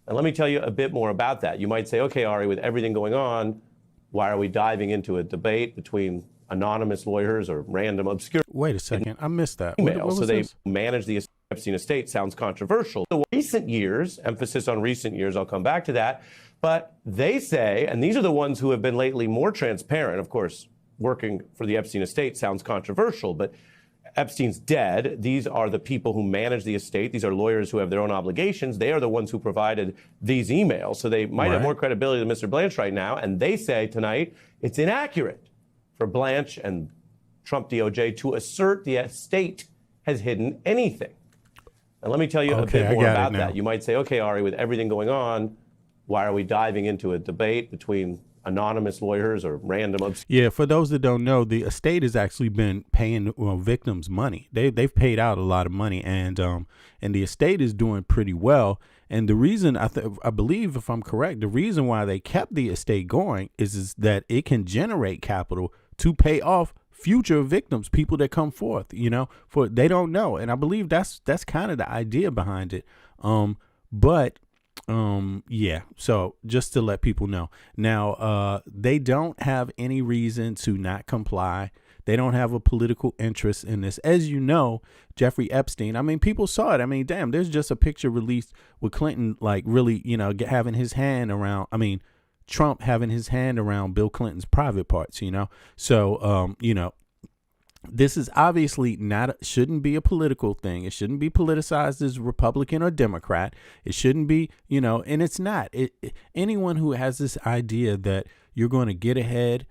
And let me tell you a bit more about that. You might say, okay, Ari, with everything going on, why are we diving into a debate between anonymous lawyers or random obscure... Wait a second. I missed that. Emails. What so they this? manage the Epstein estate sounds controversial. The recent years, emphasis on recent years, I'll come back to that. But they say, and these are the ones who have been lately more transparent, of course, working for the Epstein estate sounds controversial, but Epstein's dead. These are the people who manage the estate. These are lawyers who have their own obligations. They are the ones who provided these emails. So they might have more credibility than Mr. Blanche right now. And they say tonight it's inaccurate for Blanche and Trump DOJ to assert the estate has hidden anything. And let me tell you a bit more about that. You might say, okay, Ari, with everything going on, why are we diving into a debate between anonymous lawyers or random obscure... Yeah, for those that don't know, the estate has actually been paying victims money. They've paid out a lot of money, and the estate is doing pretty well. And the reason I believe, if I'm correct, the reason why they kept the estate going is that it can generate capital to pay off future victims, people that come forth, for they don't know. And I believe that's kind of the idea behind it. Yeah, so just to let people know. Now, they don't have any reason to not comply. They don't have a political interest in this. As you know, Jeffrey Epstein, I mean, people saw it. I mean, damn, there's just a picture released with Clinton, like really, having his hand around, Trump having his hand around Bill Clinton's private parts, So, this is obviously shouldn't be a political thing. It shouldn't be politicized as Republican or Democrat. It shouldn't be, and it's not. Anyone who has this idea that you're going to get ahead,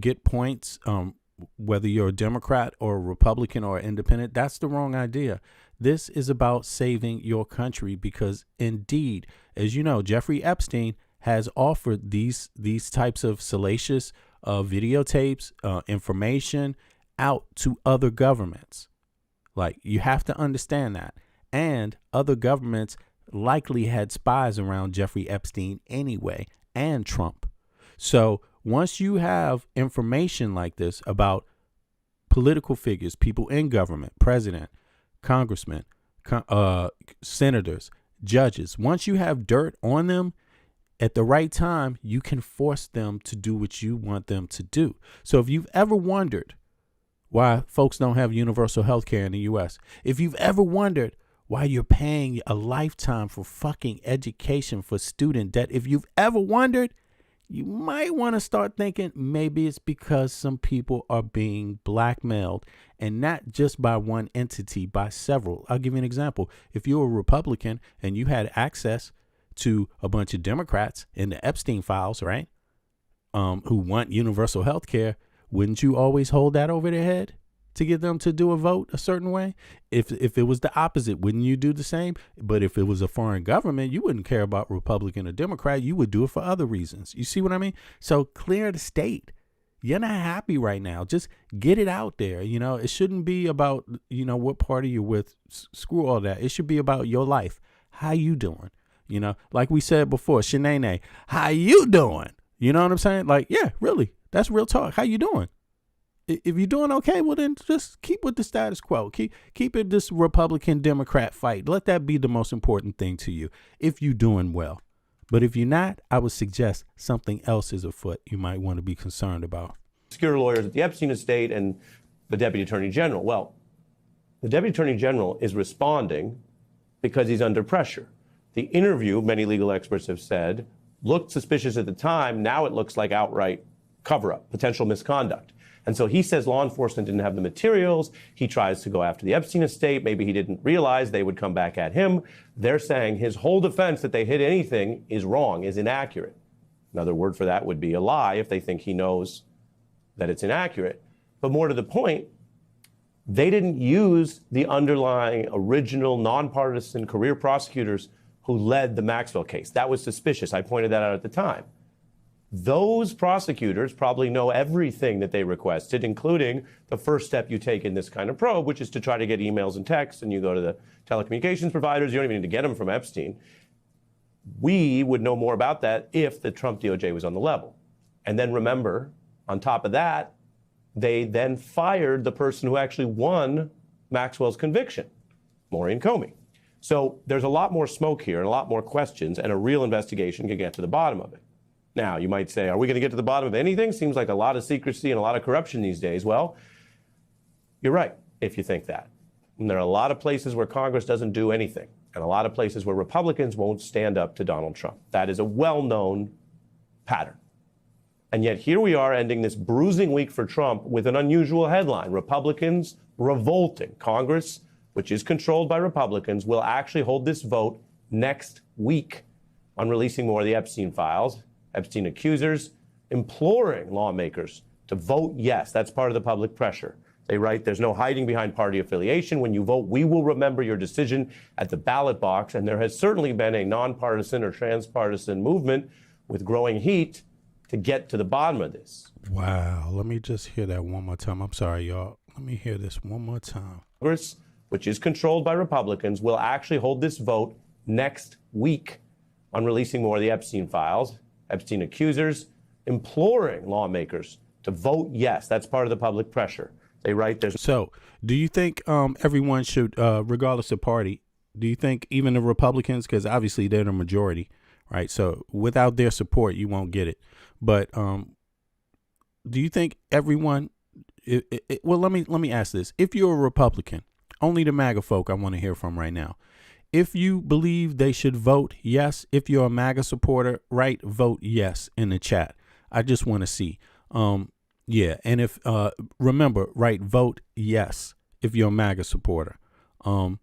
get points, whether you're a Democrat or a Republican or independent, that's the wrong idea. This is about saving your country, because indeed, as you know, Jeffrey Epstein has offered these types of salacious videotapes, information out to other governments. Like, you have to understand that. And other governments likely had spies around Jeffrey Epstein anyway, and Trump. So once you have information like this about political figures, people in government, president, congressmen, senators, judges, once you have dirt on them, at the right time, you can force them to do what you want them to do. So if you've ever wondered why folks don't have universal health care in the U.S., if you've ever wondered why you're paying a lifetime for fucking education for student debt, if you've ever wondered, you might want to start thinking maybe it's because some people are being blackmailed, and not just by one entity, by several. I'll give you an example. If you're a Republican and you had access to a bunch of Democrats in the Epstein files, right, who want universal health care, wouldn't you always hold that over their head to get them to do a vote a certain way? If it was the opposite, wouldn't you do the same? But if it was a foreign government, you wouldn't care about Republican or Democrat. You would do it for other reasons. You see what I mean? So clear the state. You're not happy right now. Just get it out there. You know, it shouldn't be about, you know, what party you're with. Screw all that. It should be about your life. How you doing? You know, like we said before, Shanae, how you doing? You know what I'm saying? Like, yeah, really. That's real talk. How you doing? If you're doing okay, well, then just keep with the status quo. Keep it this Republican-Democrat fight. Let that be the most important thing to you if you're doing well. But if you're not, I would suggest something else is afoot you might want to be concerned about. Obscure lawyers at the Epstein estate and the Deputy Attorney General. Well, the Deputy Attorney General is responding because he's under pressure. The interview, many legal experts have said, looked suspicious at the time. Now it looks like outright cover-up, potential misconduct. And so he says law enforcement didn't have the materials. He tries to go after the Epstein estate. Maybe he didn't realize they would come back at him. They're saying his whole defense that they hid anything is wrong, is inaccurate. Another word for that would be a lie if they think he knows that it's inaccurate. But more to the point, they didn't use the underlying original nonpartisan career prosecutors who led the Maxwell case. That was suspicious. I pointed that out at the time. Those prosecutors probably know everything that they requested, including the first step you take in this kind of probe, which is to try to get emails and texts, and you go to the telecommunications providers. You don't even need to get them from Epstein. We would know more about that if the Trump DOJ was on the level. And then remember, on top of that, they then fired the person who actually won Maxwell's conviction, Maureen Comey. So there's a lot more smoke here and a lot more questions, and a real investigation can get to the bottom of it. Now, you might say, are we going to get to the bottom of anything? Seems like a lot of secrecy and a lot of corruption these days. Well, you're right if you think that. And there are a lot of places where Congress doesn't do anything, and a lot of places where Republicans won't stand up to Donald Trump. That is a well-known pattern. And yet here we are ending this bruising week for Trump with an unusual headline. Republicans revolting. Congress, which is controlled by Republicans, will actually hold this vote next week on releasing more of the Epstein files. Epstein accusers imploring lawmakers to vote yes. That's part of the public pressure. They write, there's no hiding behind party affiliation. When you vote, we will remember your decision at the ballot box. And there has certainly been a nonpartisan or transpartisan movement with growing heat to get to the bottom of this. Wow. Let me just hear that one more time. I'm sorry, y'all. Let me hear this one more time. Congress, which is controlled by Republicans, will actually hold this vote next week on releasing more of the Epstein files. Epstein accusers imploring lawmakers to vote yes. That's part of the public pressure. They write there's. So do you think everyone should, regardless of party, do you think even the Republicans, because obviously they're the majority, right? So without their support, you won't get it. But do you think everyone, well, let me ask this. If you're a Republican, only the MAGA folk I want to hear from right now. If you believe they should vote yes, if you're a MAGA supporter, right, vote yes in the chat. I just want to see. Yeah, and if remember, right, vote yes if you're a MAGA supporter. And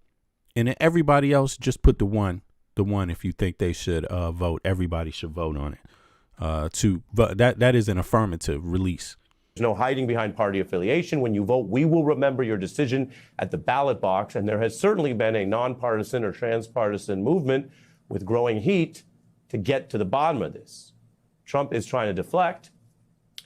then everybody else, just put the one if you think they should vote. Everybody should vote on it. To vote, that is an affirmative release. There's no hiding behind party affiliation. When you vote, we will remember your decision at the ballot box. And there has certainly been a nonpartisan or transpartisan movement with growing heat to get to the bottom of this. Trump is trying to deflect.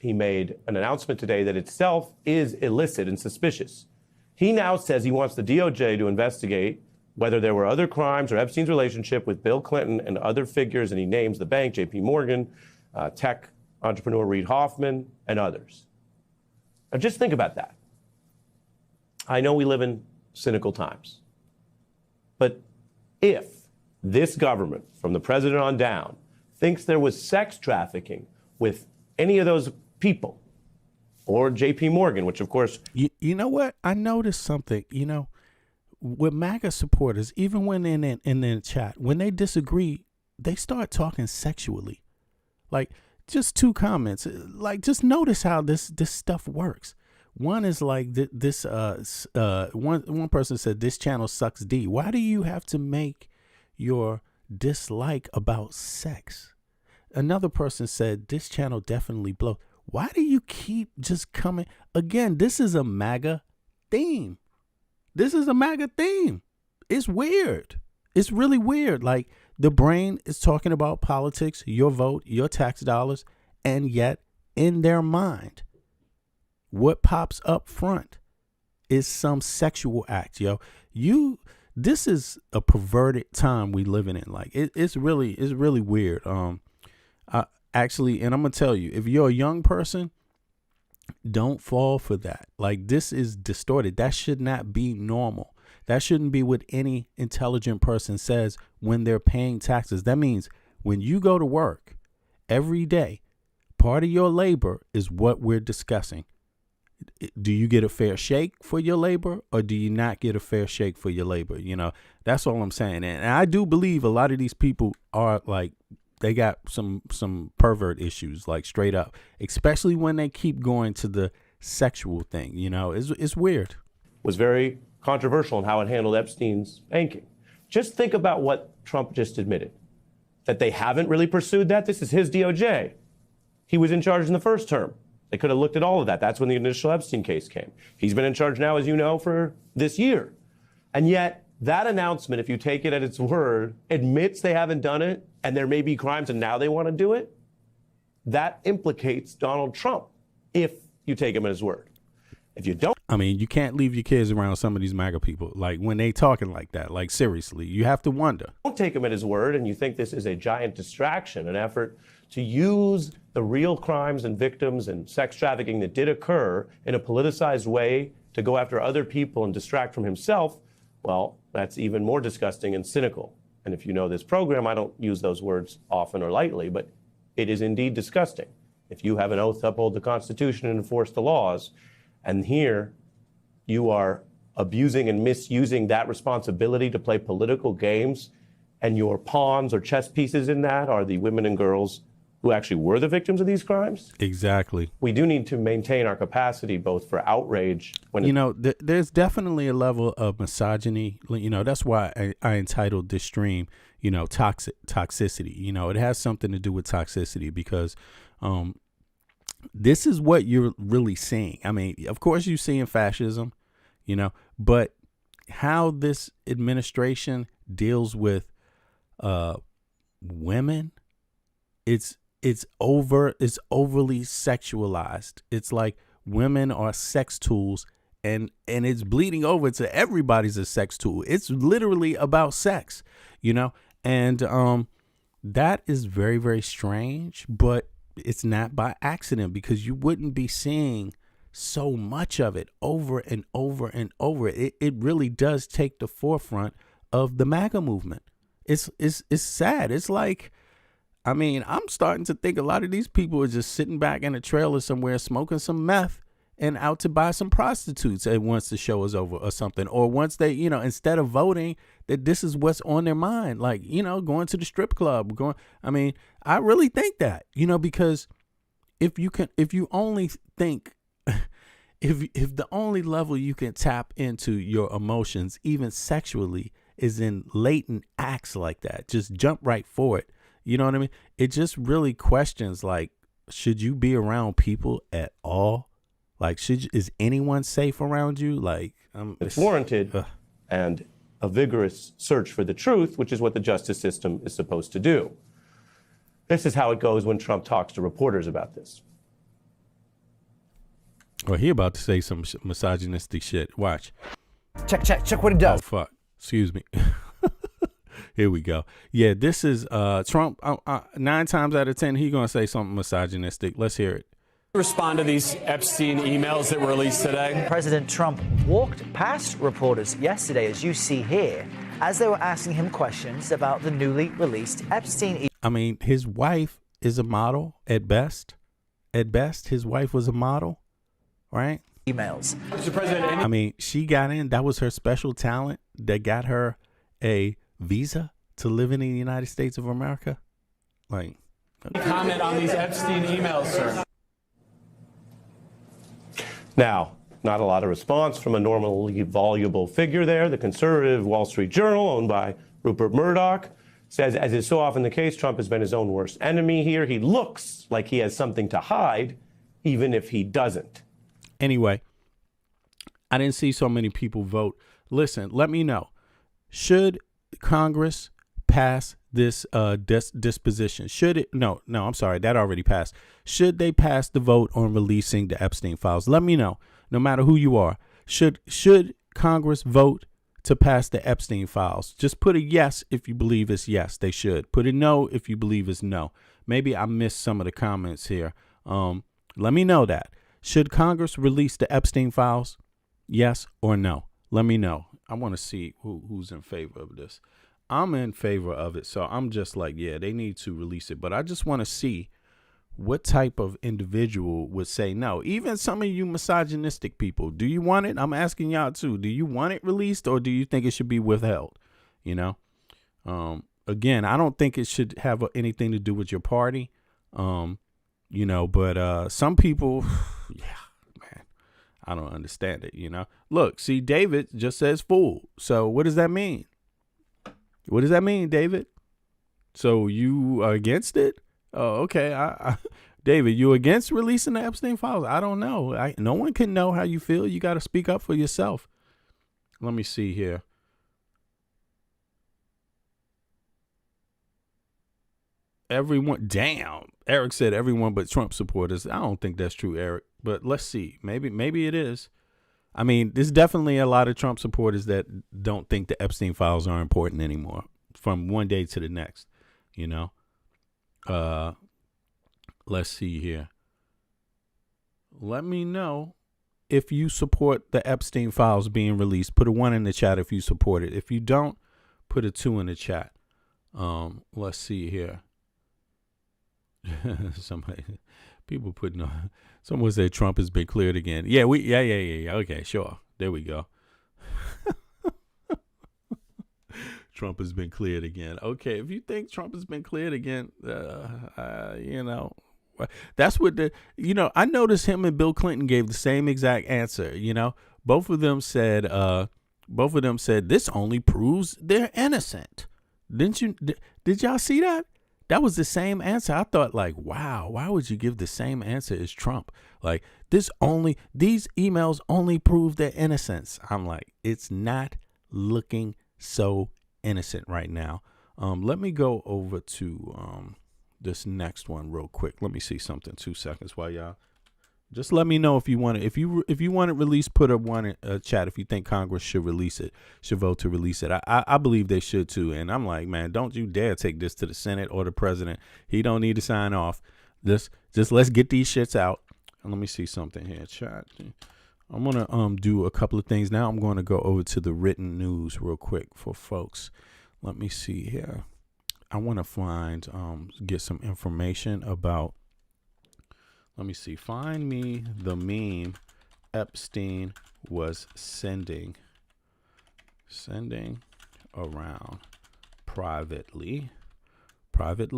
He made an announcement today that itself is illicit and suspicious. He now says he wants the DOJ to investigate whether there were other crimes or Epstein's relationship with Bill Clinton and other figures, and he names the bank, J.P. Morgan, tech entrepreneur Reid Hoffman, and others. Now just think about that. I know we live in cynical times, but if this government, from the president on down, thinks there was sex trafficking with any of those people, or J.P. Morgan, which of course... You know what? I noticed something, with MAGA supporters, even when in the chat, when they disagree, they start talking sexually. Like, just two comments. Like, just notice how this stuff works. One is like one person said, this channel sucks D. Why do you have to make your dislike about sex? Another person said, this channel definitely blows. Why do you keep just coming? Again, this is a MAGA theme. This is a MAGA theme. It's weird. It's really weird. Like, the brain is talking about politics, your vote, your tax dollars, and yet in their mind, what pops up front is some sexual act, yo. This is a perverted time we living in. Like, it's really weird. Actually, and I'm gonna tell you, if you're a young person, don't fall for that. Like, this is distorted. That should not be normal. That shouldn't be what any intelligent person says when they're paying taxes. That means when you go to work every day, part of your labor is what we're discussing. Do you get a fair shake for your labor, or do you not get a fair shake for your labor? That's all I'm saying. And I do believe a lot of these people are like, they got some pervert issues, like straight up, especially when they keep going to the sexual thing. It's weird. Was very controversial in how it handled Epstein's banking. Just think about what Trump just admitted, that they haven't really pursued that. This is his DOJ. He was in charge in the first term. They could have looked at all of that. That's when the initial Epstein case came. He's been in charge now, as you know, for this year. And yet that announcement, if you take it at its word, admits they haven't done it and there may be crimes and now they want to do it. That implicates Donald Trump, if you take him at his word. If you don't. I mean, you can't leave your kids around some of these MAGA people. Like, when they talking like that, like, seriously, you have to wonder. Don't take him at his word and you think this is a giant distraction, an effort to use the real crimes and victims and sex trafficking that did occur in a politicized way to go after other people and distract from himself, well, that's even more disgusting and cynical. And if you know this program, I don't use those words often or lightly, but it is indeed disgusting. If you have an oath to uphold the Constitution and enforce the laws, and here you are abusing and misusing that responsibility to play political games, and your pawns or chess pieces in that are the women and girls who actually were the victims of these crimes. Exactly. We do need to maintain our capacity both for outrage. There's definitely a level of misogyny. That's why I entitled this stream, toxicity. It has something to do with toxicity because this is what you're really seeing. I mean, of course you're seeing fascism, but how this administration deals with women, it's overly sexualized. It's like women are sex tools, and it's bleeding over to everybody's a sex tool. It's literally about sex, and that is very, very strange, but it's not by accident, because you wouldn't be seeing so much of it over and over and over. It really does take the forefront of the MAGA movement. It's sad. It's like, I mean, I'm starting to think a lot of these people are just sitting back in a trailer somewhere smoking some meth and out to buy some prostitutes once the show is over or something. Or once they, instead of voting, that this is what's on their mind. Like, going to the strip club, I really think that, because if you only think, if the only level you can tap into your emotions, even sexually, is in latent acts like that, just jump right for it. You know what I mean? It just really questions, like, should you be around people at all? Like, is anyone safe around you? Like, it's warranted, and a vigorous search for the truth, which is what the justice system is supposed to do. This is how it goes when Trump talks to reporters about this. Well, he about to say some misogynistic shit. Watch. Check what it does. Oh, fuck. Excuse me. Here we go. Yeah, this is Trump. 9 times out of 10, he going to say something misogynistic. Let's hear it. Respond to these Epstein emails that were released today. President Trump walked past reporters yesterday, as you see here, as they were asking him questions about the newly released Epstein. I mean, his wife is a model at best. At best, his wife was a model, right? Emails. Mr. President, I mean, she got in. That was her special talent that got her a visa to live in the United States of America. Like, comment on these Epstein emails, sir. Now, not a lot of response from a normally voluble figure there. The conservative Wall Street Journal, owned by Rupert Murdoch, says, as is so often the case, Trump has been his own worst enemy here. He looks like he has something to hide, even if he doesn't. Anyway, I didn't see so many people vote. Listen, let me know. Should Congress pass this disposition? Should it? No, I'm sorry. That already passed. Should they pass the vote on releasing the Epstein files? Let me know. No matter who you are. Should Congress vote to pass the Epstein files? Just put a yes if you believe it's yes. They should. Put a no if you believe it's no. Maybe I missed some of the comments here. Let me know that. Should Congress release the Epstein files? Yes or no? Let me know. I want to see who's in favor of this. I'm in favor of it. So I'm just like, yeah, they need to release it. But I just want to see what type of individual would say no. Even some of you misogynistic people, do you want it? I'm asking y'all too. Do you want it released, or do you think it should be withheld? You know, again, I don't think it should have anything to do with your party. You know, but some people, yeah, man, I don't understand it. You know, look, see, David just says fool. So what does that mean? What does that mean, David? So you are against it? Oh, okay. David, you against releasing the Epstein files? I don't know. No one can know how you feel. You got to speak up for yourself. Let me see here. Everyone, damn. Eric said everyone but Trump supporters. I don't think that's true, Eric. But let's see. Maybe it is. I mean, there's definitely a lot of Trump supporters that don't think the Epstein files are important anymore from one day to the next, you know. Let's see here. Let me know if you support the Epstein files being released. Put a 1 in the chat if you support it. If you don't, put a 2 in the chat. Let's see here. People putting on. Someone said Trump has been cleared again. Yeah, yeah. Okay, sure. There we go. Trump has been cleared again. Okay, if you think Trump has been cleared again, you know, that's what I noticed him and Bill Clinton gave the same exact answer. You know, both of them said this only proves they're innocent. Did y'all see that? That was the same answer. I thought, like, wow, why would you give the same answer as Trump? Like, these emails only prove their innocence. I'm like, it's not looking so innocent right now. Let me go over to this next one real quick. Let me see something. 2 seconds while y'all. Just let me know if you want it. If you want it released, put a 1 in a chat. If you think Congress should release it, should vote to release it. I believe they should too. And I'm like, man, don't you dare take this to the Senate or the president. He don't need to sign off. Just let's get these shits out. And let me see something here, chat. I'm gonna do a couple of things now. I'm going to go over to the written news real quick for folks. Let me see here. I want to find get some information about. Let me see. Find me the meme Epstein was sending around privately. Private.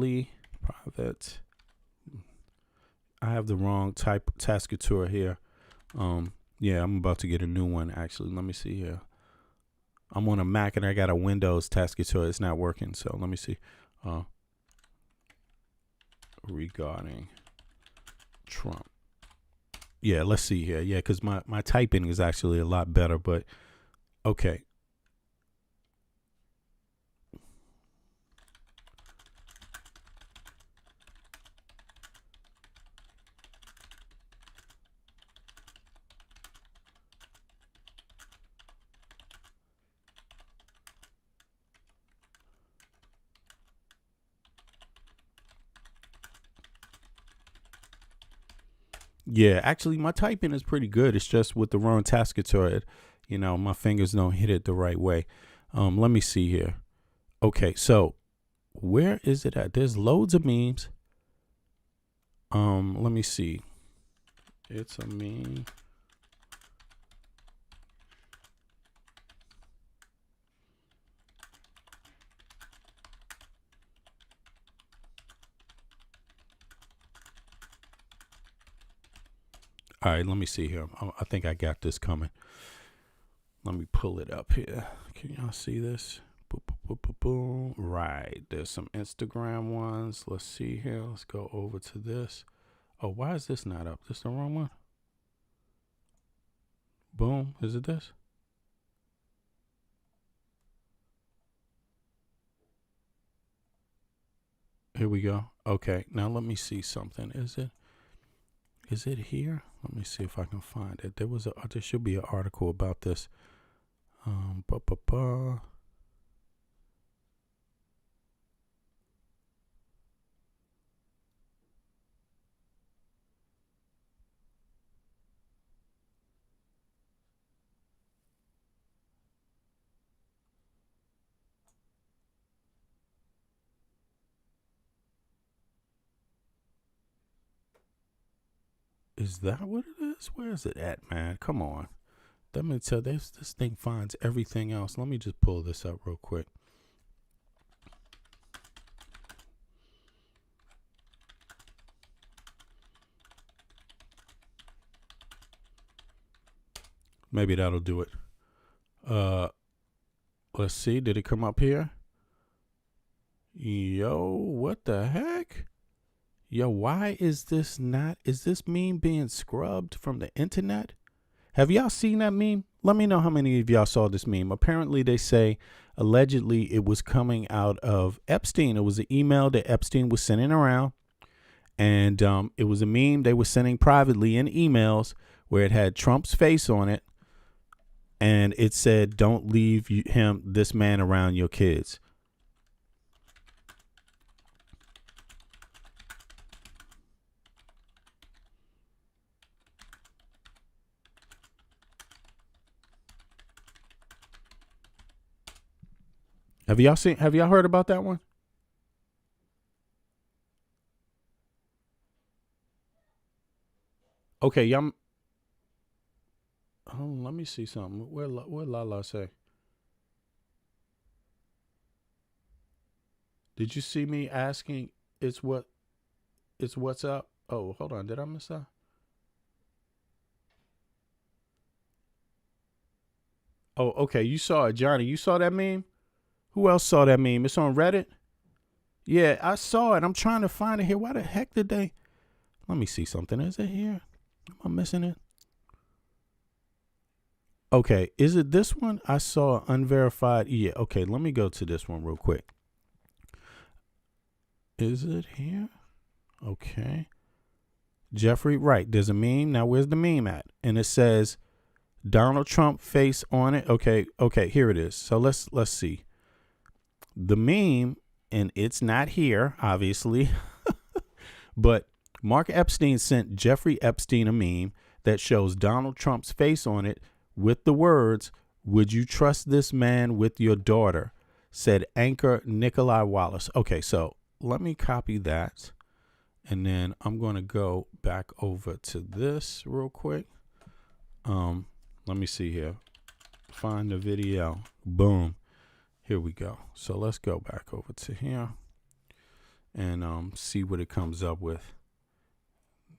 I have the wrong type tastature here. Yeah, I'm about to get a new one, actually. Let me see here. I'm on a Mac and I got a Windows tastature. It's not working, so let me see. Regarding Trump. Yeah, let's see here. Yeah, because my typing is actually a lot better, but okay. Yeah, actually, my typing is pretty good. It's just with the wrong tasketoid, my fingers don't hit it the right way. Let me see here. Okay, so where is it at? There's loads of memes. Let me see. It's a meme. All right, let me see here. I think I got this coming. Let me pull it up here. Can y'all see this? Boom, boom, boom, boom. Right. There's some Instagram ones. Let's see here. Let's go over to this. Oh, why is this not up? This the wrong one? Boom. Is it this? Here we go. Okay. Now let me see something. Is it here? Let me see if I can find it. There should be an article about this. Is that what it is? Where is it at, man? Come on. Let me tell you, this thing finds everything else. Let me just pull this up real quick. Maybe that'll do it. Let's see. Did it come up here? Yo, what the heck? Yo, why is this meme being scrubbed from the internet? Have y'all seen that meme? Let me know how many of y'all saw this meme. Apparently, they say allegedly it was coming out of Epstein. It was an email that Epstein was sending around. And it was a meme they were sending privately in emails where it had Trump's face on it. And it said, don't leave this man around your kids. Have y'all heard about that one? Okay, y'all. Oh, let me see something. Where Lala say? Did you see me asking? It's what's up? Oh, hold on. Did I miss that? Oh, okay. You saw it, Johnny. You saw that meme? Who else saw that meme? It's on Reddit. Yeah, I saw it. I'm trying to find it here. Why the heck did they? Let me see something. Is it here? Am I missing it? Okay, is it this one? I saw unverified. Yeah, okay, let me go to this one real quick. Is it here? Okay. Jeffrey, right, there's a meme. Now, where's the meme at? And it says Donald Trump face on it. Okay, here it is. So let's see. The meme, and it's not here, obviously, but Mark Epstein sent Jeffrey Epstein a meme that shows Donald Trump's face on it with the words, "Would you trust this man with your daughter?" said anchor Nikolai Wallace. Okay, so let me copy that. And then I'm going to go back over to this real quick. Let me see here. Find the video. Boom. Here we go. So let's go back over to here and see what it comes up with.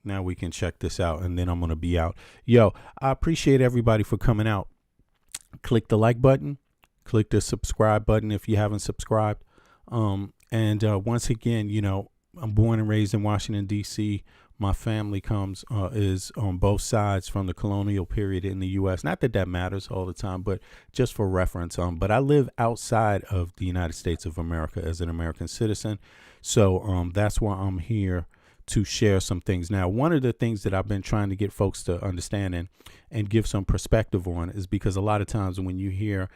Now we can check this out, and then I'm going to be out. Yo, I appreciate everybody for coming out. Click the like button. Click the subscribe button if you haven't subscribed. And once again, I'm born and raised in Washington, D.C. My family is on both sides from the colonial period in the U.S. Not that that matters all the time, but just for reference. But I live outside of the United States of America as an American citizen. So that's why I'm here to share some things. Now, one of the things that I've been trying to get folks to understand and give some perspective on is because a lot of times when you hear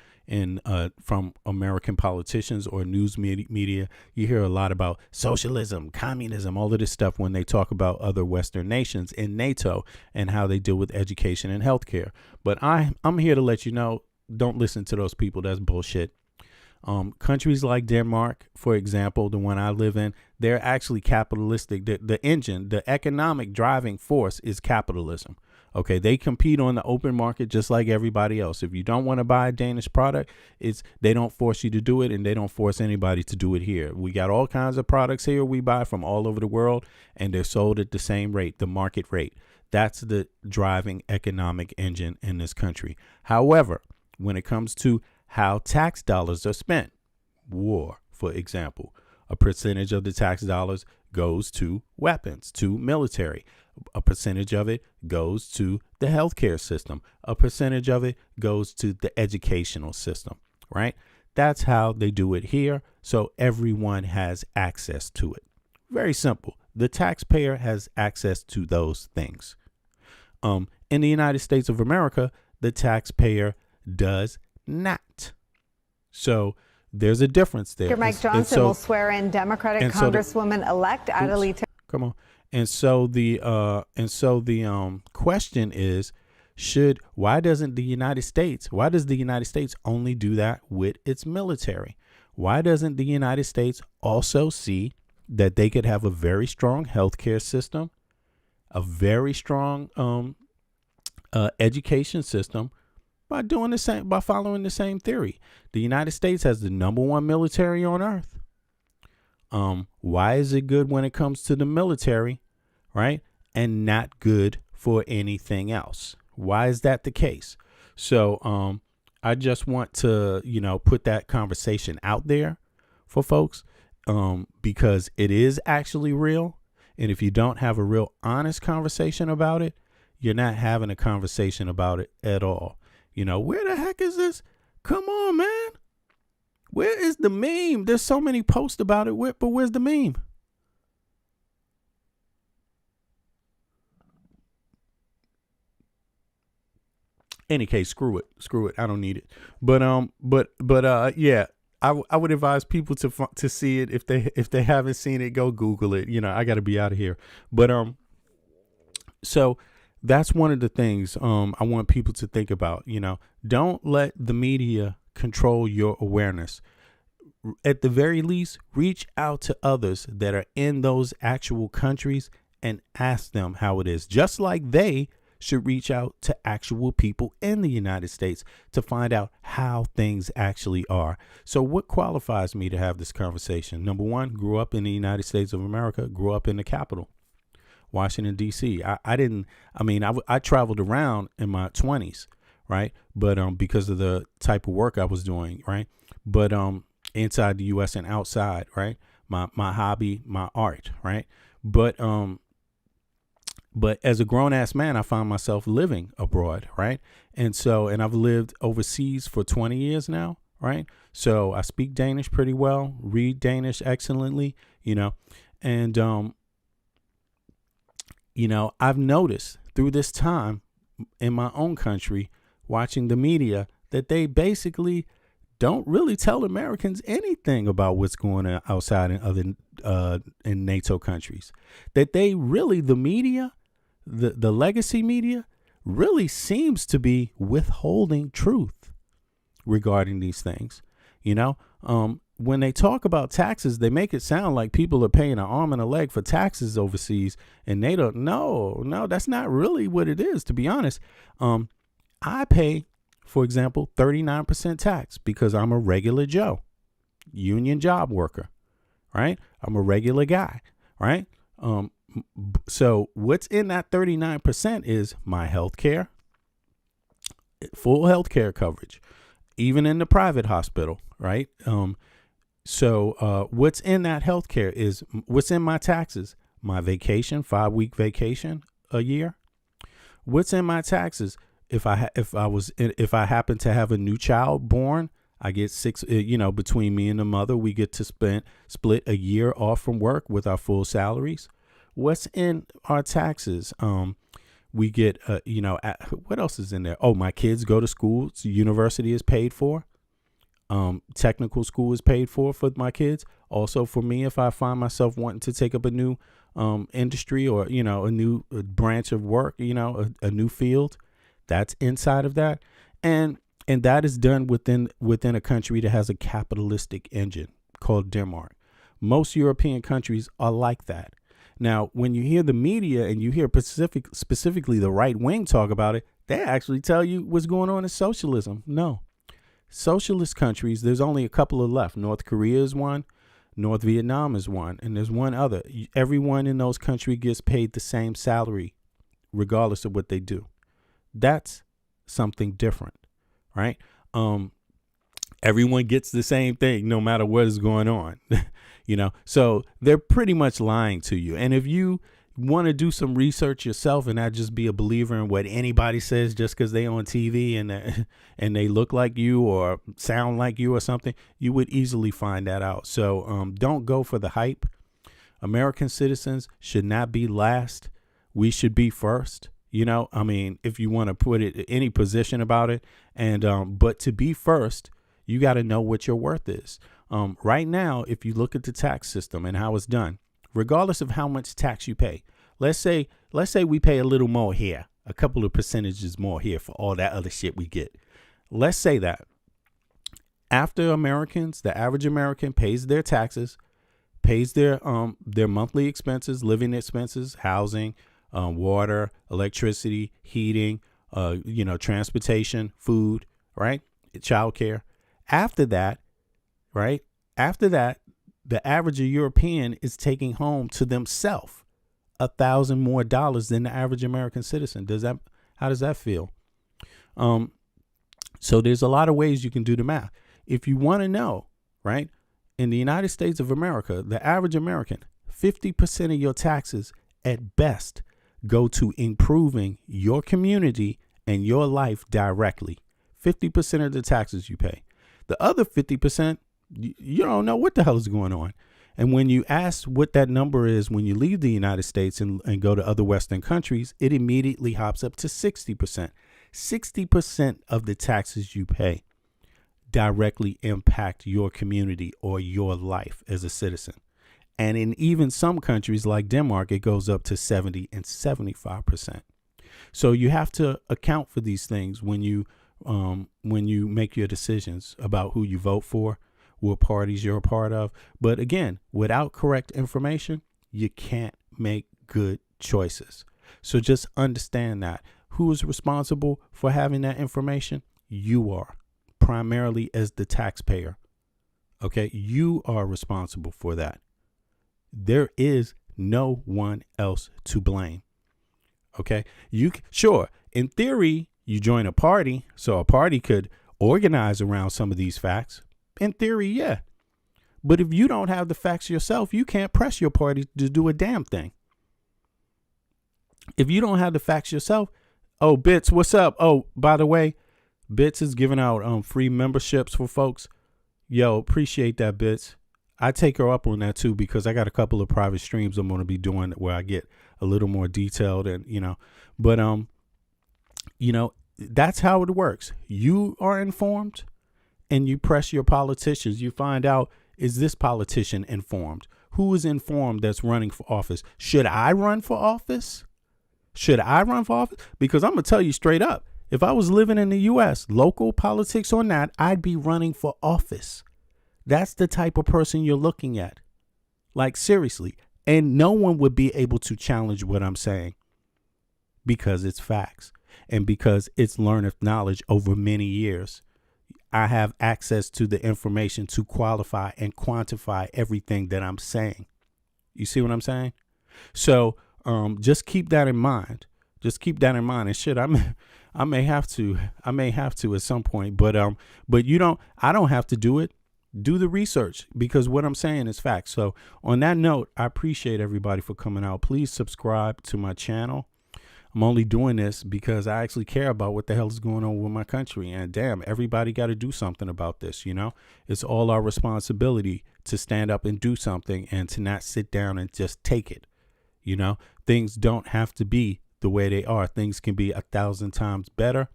from American politicians or news media, you hear a lot about socialism, communism, all of this stuff when they talk about other Western nations in NATO and how they deal with education and healthcare. But I'm here to let you know, don't listen to those people. That's bullshit. Countries like Denmark, for example, the one I live in, they're actually capitalistic. The engine, the economic driving force is capitalism. Okay, they compete on the open market just like everybody else. If you don't want to buy a Danish product, they don't force you to do it, and they don't force anybody to do it here. We got all kinds of products here we buy from all over the world, and they're sold at the same rate, the market rate. That's the driving economic engine in this country. However, when it comes to how tax dollars are spent, war, for example, a percentage of the tax dollars goes to weapons, to military. A percentage of it goes to the healthcare system. A percentage of it goes to the educational system, right? That's how they do it here. So everyone has access to it. Very simple. The taxpayer has access to those things. In the United States of America, the taxpayer does not. So there's a difference there. Mike Johnson will swear in Democratic Congresswoman-elect Adelita. Come on. And so the question is, why does the United States only do that with its military? Why doesn't the United States also see that they could have a very strong healthcare system, a very strong education system, by doing the same, by following the same theory? The United States has the #1 military on earth. Why is it good when it comes to the military, right? And not good for anything else? Why is that the case? So I just want to, put that conversation out there for folks, because it is actually real. And if you don't have a real honest conversation about it, you're not having a conversation about it at all. Where the heck is this? Come on, man. Where is the meme? There's so many posts about it, but where's the meme? Any case, screw it. I don't need it. But yeah, I would advise people to see it. If they haven't seen it, go Google it. I got to be out of here. But so that's one of the things I want people to think about. Don't let the media control your awareness. At the very least, reach out to others that are in those actual countries and ask them how it is. Just like they should reach out to actual people in the United States to find out how things actually are. So what qualifies me to have this conversation? Number one, grew up in the United States of America, grew up in the capital, Washington, D.C. I traveled around in my 20s, right? But because of the type of work I was doing, right? But inside the U.S. and outside, right? My hobby, my art, right? But as a grown ass man, I found myself living abroad, right? And I've lived overseas for 20 years now, right? So I speak Danish pretty well, read Danish excellently, and I've noticed through this time in my own country, watching the media, that they basically don't really tell Americans anything about what's going on outside in other in NATO countries. That they really, the media, the legacy media, really seems to be withholding truth regarding these things. When they talk about taxes, they make it sound like people are paying an arm and a leg for taxes overseas, and they don't. No, that's not really what it is, to be honest. I pay, for example, 39% tax because I'm a regular Joe, union job worker, right? I'm a regular guy, right? So what's in that 39% is my health care, full health care coverage, even in the private hospital, right? So what's in that health care is what's in my taxes, my vacation, 5-week vacation a year. What's in my taxes? If I happen to have a new child born, I get 6, between me and the mother, we get to split a year off from work with our full salaries. what's in our taxes? We get, what else is in there? Oh, my kids go to school. So university is paid for. Technical school is paid for my kids. Also for me, if I find myself wanting to take up a new industry or, a new branch of work, a new field, that's inside of that. And that is done within a country that has a capitalistic engine called Denmark. Most European countries are like that. Now, when you hear the media and you hear specifically the right wing talk about it, they actually tell you what's going on in socialism. No. Socialist countries, there's only a couple of left. North Korea is one. North Vietnam is one. And there's one other. Everyone in those countries gets paid the same salary, regardless of what they do. That's something different, right? Everyone gets the same thing, no matter what is going on, So they're pretty much lying to you. And if you want to do some research yourself and not just be a believer in what anybody says just because they on TV and they look like you or sound like you or something, you would easily find that out. So don't go for the hype. American citizens should not be last. We should be first. If you want to put it in any position about it. And but to be first, you got to know what your worth is. Right now, if you look at the tax system and how it's done, regardless of how much tax you pay, let's say we pay a little more here, a couple of percentages more here for all that other shit we get. Let's say that after Americans, the average American pays their taxes, pays their monthly expenses, living expenses, housing, water, electricity, heating, transportation, food, right? Childcare. After that, the average European is taking home to themselves $1,000 more than the average American citizen. How does that feel? So there's a lot of ways you can do the math. If you want to know, right? In the United States of America, the average American, 50% of your taxes at best go to improving your community and your life directly. 50% of the taxes you pay. The other 50%, you don't know what the hell is going on. And when you ask what that number is when you leave the United States and go to other Western countries, it immediately hops up to 60%. 60% of the taxes you pay directly impact your community or your life as a citizen. And in even some countries like Denmark, it goes up to 70 and 75%. So you have to account for these things when you make your decisions about who you vote for, what parties you're a part of. But again, without correct information, you can't make good choices. So just understand that. Who is responsible for having that information? You are, primarily as the taxpayer. Okay, you are responsible for that. There is no one else to blame. Okay, sure, in theory, you join a party, so a party could organize around some of these facts. In theory, yeah. But if you don't have the facts yourself, you can't press your party to do a damn thing. If you don't have the facts yourself, oh, Bits, what's up? Oh, by the way, Bits is giving out free memberships for folks. Yo, appreciate that, Bits. I take her up on that too, because I got a couple of private streams I'm going to be doing where I get a little more detailed and, but, that's how it works. You are informed and you press your politicians. You find out, is this politician informed? Who is informed that's running for office? Should I run for office? Because I'm going to tell you straight up, if I was living in the U.S., local politics or not, I'd be running for office. That's the type of person you're looking at. Like, seriously. And no one would be able to challenge what I'm saying because it's facts and because it's learned knowledge over many years. I have access to the information to qualify and quantify everything that I'm saying. You see what I'm saying? So just keep that in mind. And shit, I may have to at some point, but I don't have to do it. Do the research, because what I'm saying is facts. So on that note, I appreciate everybody for coming out. Please subscribe to my channel. I'm only doing this because I actually care about what the hell is going on with my country. And damn, everybody got to do something about this. It's all our responsibility to stand up and do something and to not sit down and just take it. You know, things don't have to be the way they are. Things can be 1,000 times better.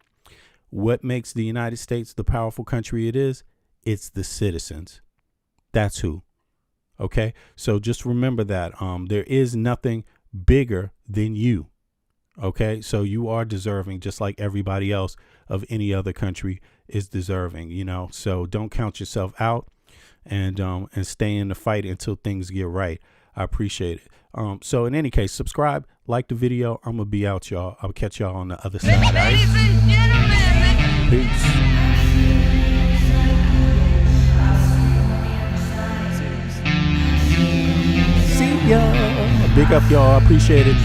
What makes the United States the powerful country it is? It's the citizens. That's who. Okay. So just remember that there is nothing bigger than you. Okay. So you are deserving, just like everybody else of any other country is deserving, you know. So don't count yourself out and stay in the fight until things get right. I appreciate it. So in any case, subscribe, like the video. I'm gonna be out, y'all. I'll catch y'all on the other side. Ladies and gentlemen. Peace. See ya. Big up, y'all. I appreciate it.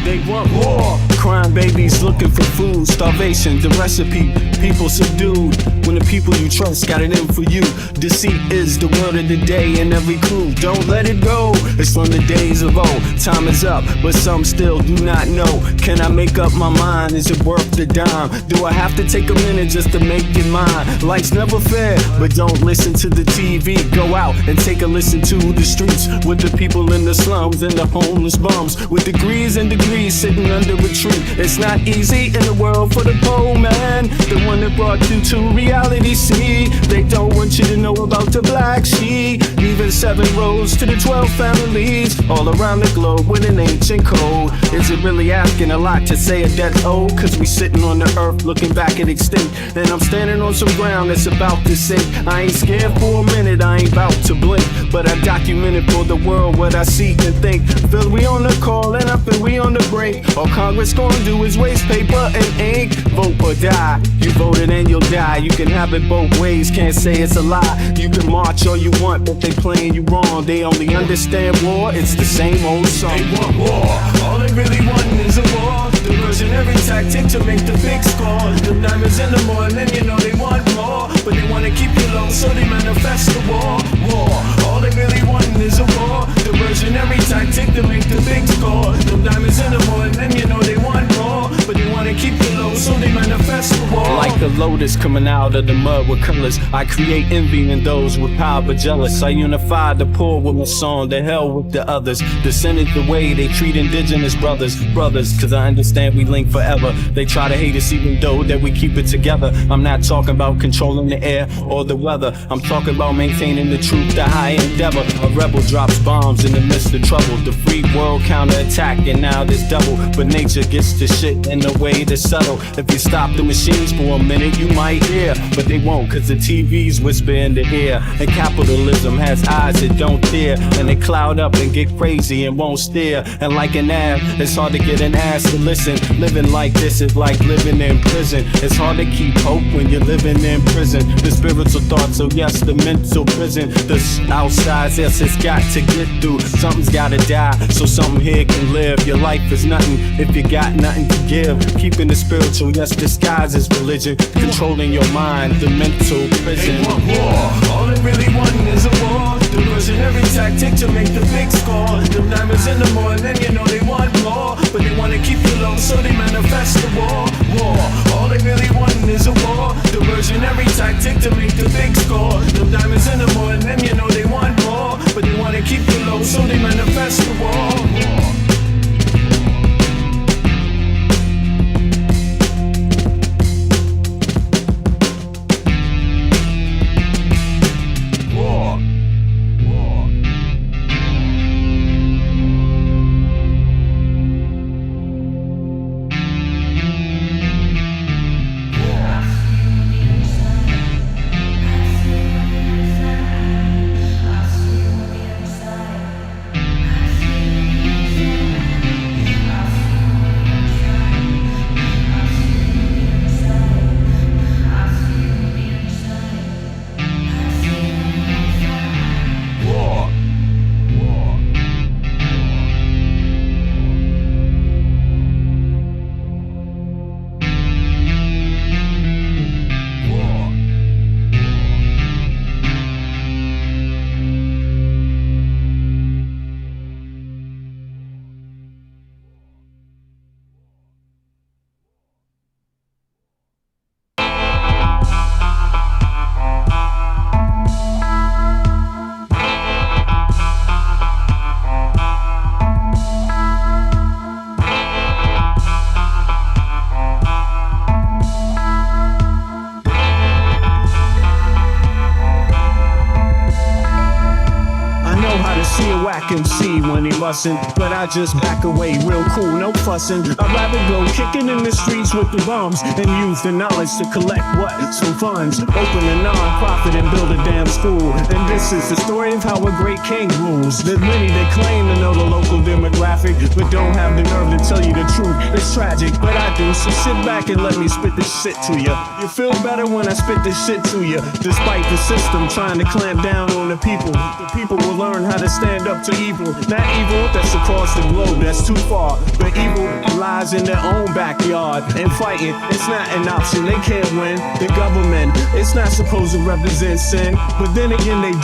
They want war. Crime babies looking for food. Starvation, the recipe. People subdued. When the people you trust got it in for you. Deceit is the word of the day in every crew. Don't let it go. It's from the days of old. Time is up, but some still do not know. Can I make up my mind? Is it worth the dime? Do I have to take a minute just to make it mine? Life's never fair, but don't listen to the TV. Go out and take a listen to the streets with the people in the slums and the homeless bums with degrees and degrees sitting under a tree. It's not easy in the world for the poor man, the one that brought you to reality. See, they don't want you to know about the black sheep. Even 7 roads to the 12 families all around the globe with an ancient code. Is it really asking a lot to say a death old? Cause we sitting on the earth looking back at extinct, and I'm standing on some ground that's about to sink. I ain't scared for a minute, I ain't about to blink, but I documented for the world what I see and think. Feel we on the call and up and we on the break. All Congress gonna do is waste paper and ink. Vote or die. You voted and you'll die. You can have it both ways, can't say it's a lie. You can march all you want, but they playing you wrong. They only understand war, it's the same old song. They want war. All they really want is a war. Diversionary tactic to make the big score. The diamonds in the morning, you know they want more, but they wanna keep you low, so they manifest the war. War. All they really want is a war. Diversionary tactic to make the big score. The diamonds in the morning, you know they want more, but they wanna keep you low, so they manifest the war. Like a lotus coming out of the mud with colors, I create envy in those with power but jealous. I unify the poor with my song, the hell with the others. Descended the way they treat indigenous brothers. Cause I understand we link forever. They try to hate us even though that we keep it together. I'm not talking about controlling the air or the weather. I'm talking about maintaining the truth, the high endeavor. A rebel drops bombs in the midst of trouble. The free world counterattack and now there's double. But nature gets the shit in a way that's subtle. If you stop the machines for a minute you might hear, but they won't cause the TVs whisper in the ear. And capitalism has eyes that don't dare, and they cloud up and get crazy and won't stare. And like an ab, it's hard to get an ass to listen. Living like this is like living in prison. It's hard to keep hope when you're living in prison. The spiritual thoughts, so yes, the mental prison. The outside, yes, it's got to get through. Something's gotta die so something here can live. Your life is nothing if you got nothing to give. Keeping the spiritual, yes, disguised as religion. Controlling your mind, the mental prison. They want war. All they really want is a war. Diversionary tactic to make the big score. The diamonds in the morning, you know they want more, but they wanna keep you low, so they manifest the war. War. All they really want is a war. Diversionary tactic to make the big score. The diamonds in the morning, you know they want more, but they wanna keep you low, so they manifest the war. whack MC when he bustin', but I just back away real cool, no fussin'. I'd rather go kicking in the streets with the bums and use the knowledge to collect what? Some funds. Open a non-profit and build a damn school. And this is the story of how a great king rules. There's many that claim to know the local demographic, but don't have the nerve to tell you the truth. It's tragic, but I do. So sit back and let me spit this shit to you. You feel better when I spit this shit to you. Despite the system trying to clamp down on the people will learn how to stand up to evil. Not evil that's across the globe, that's too far. But evil lies in their own backyard. And fighting, it's not an option, they can't win. The government, it's not supposed to represent sin. But then again, they do.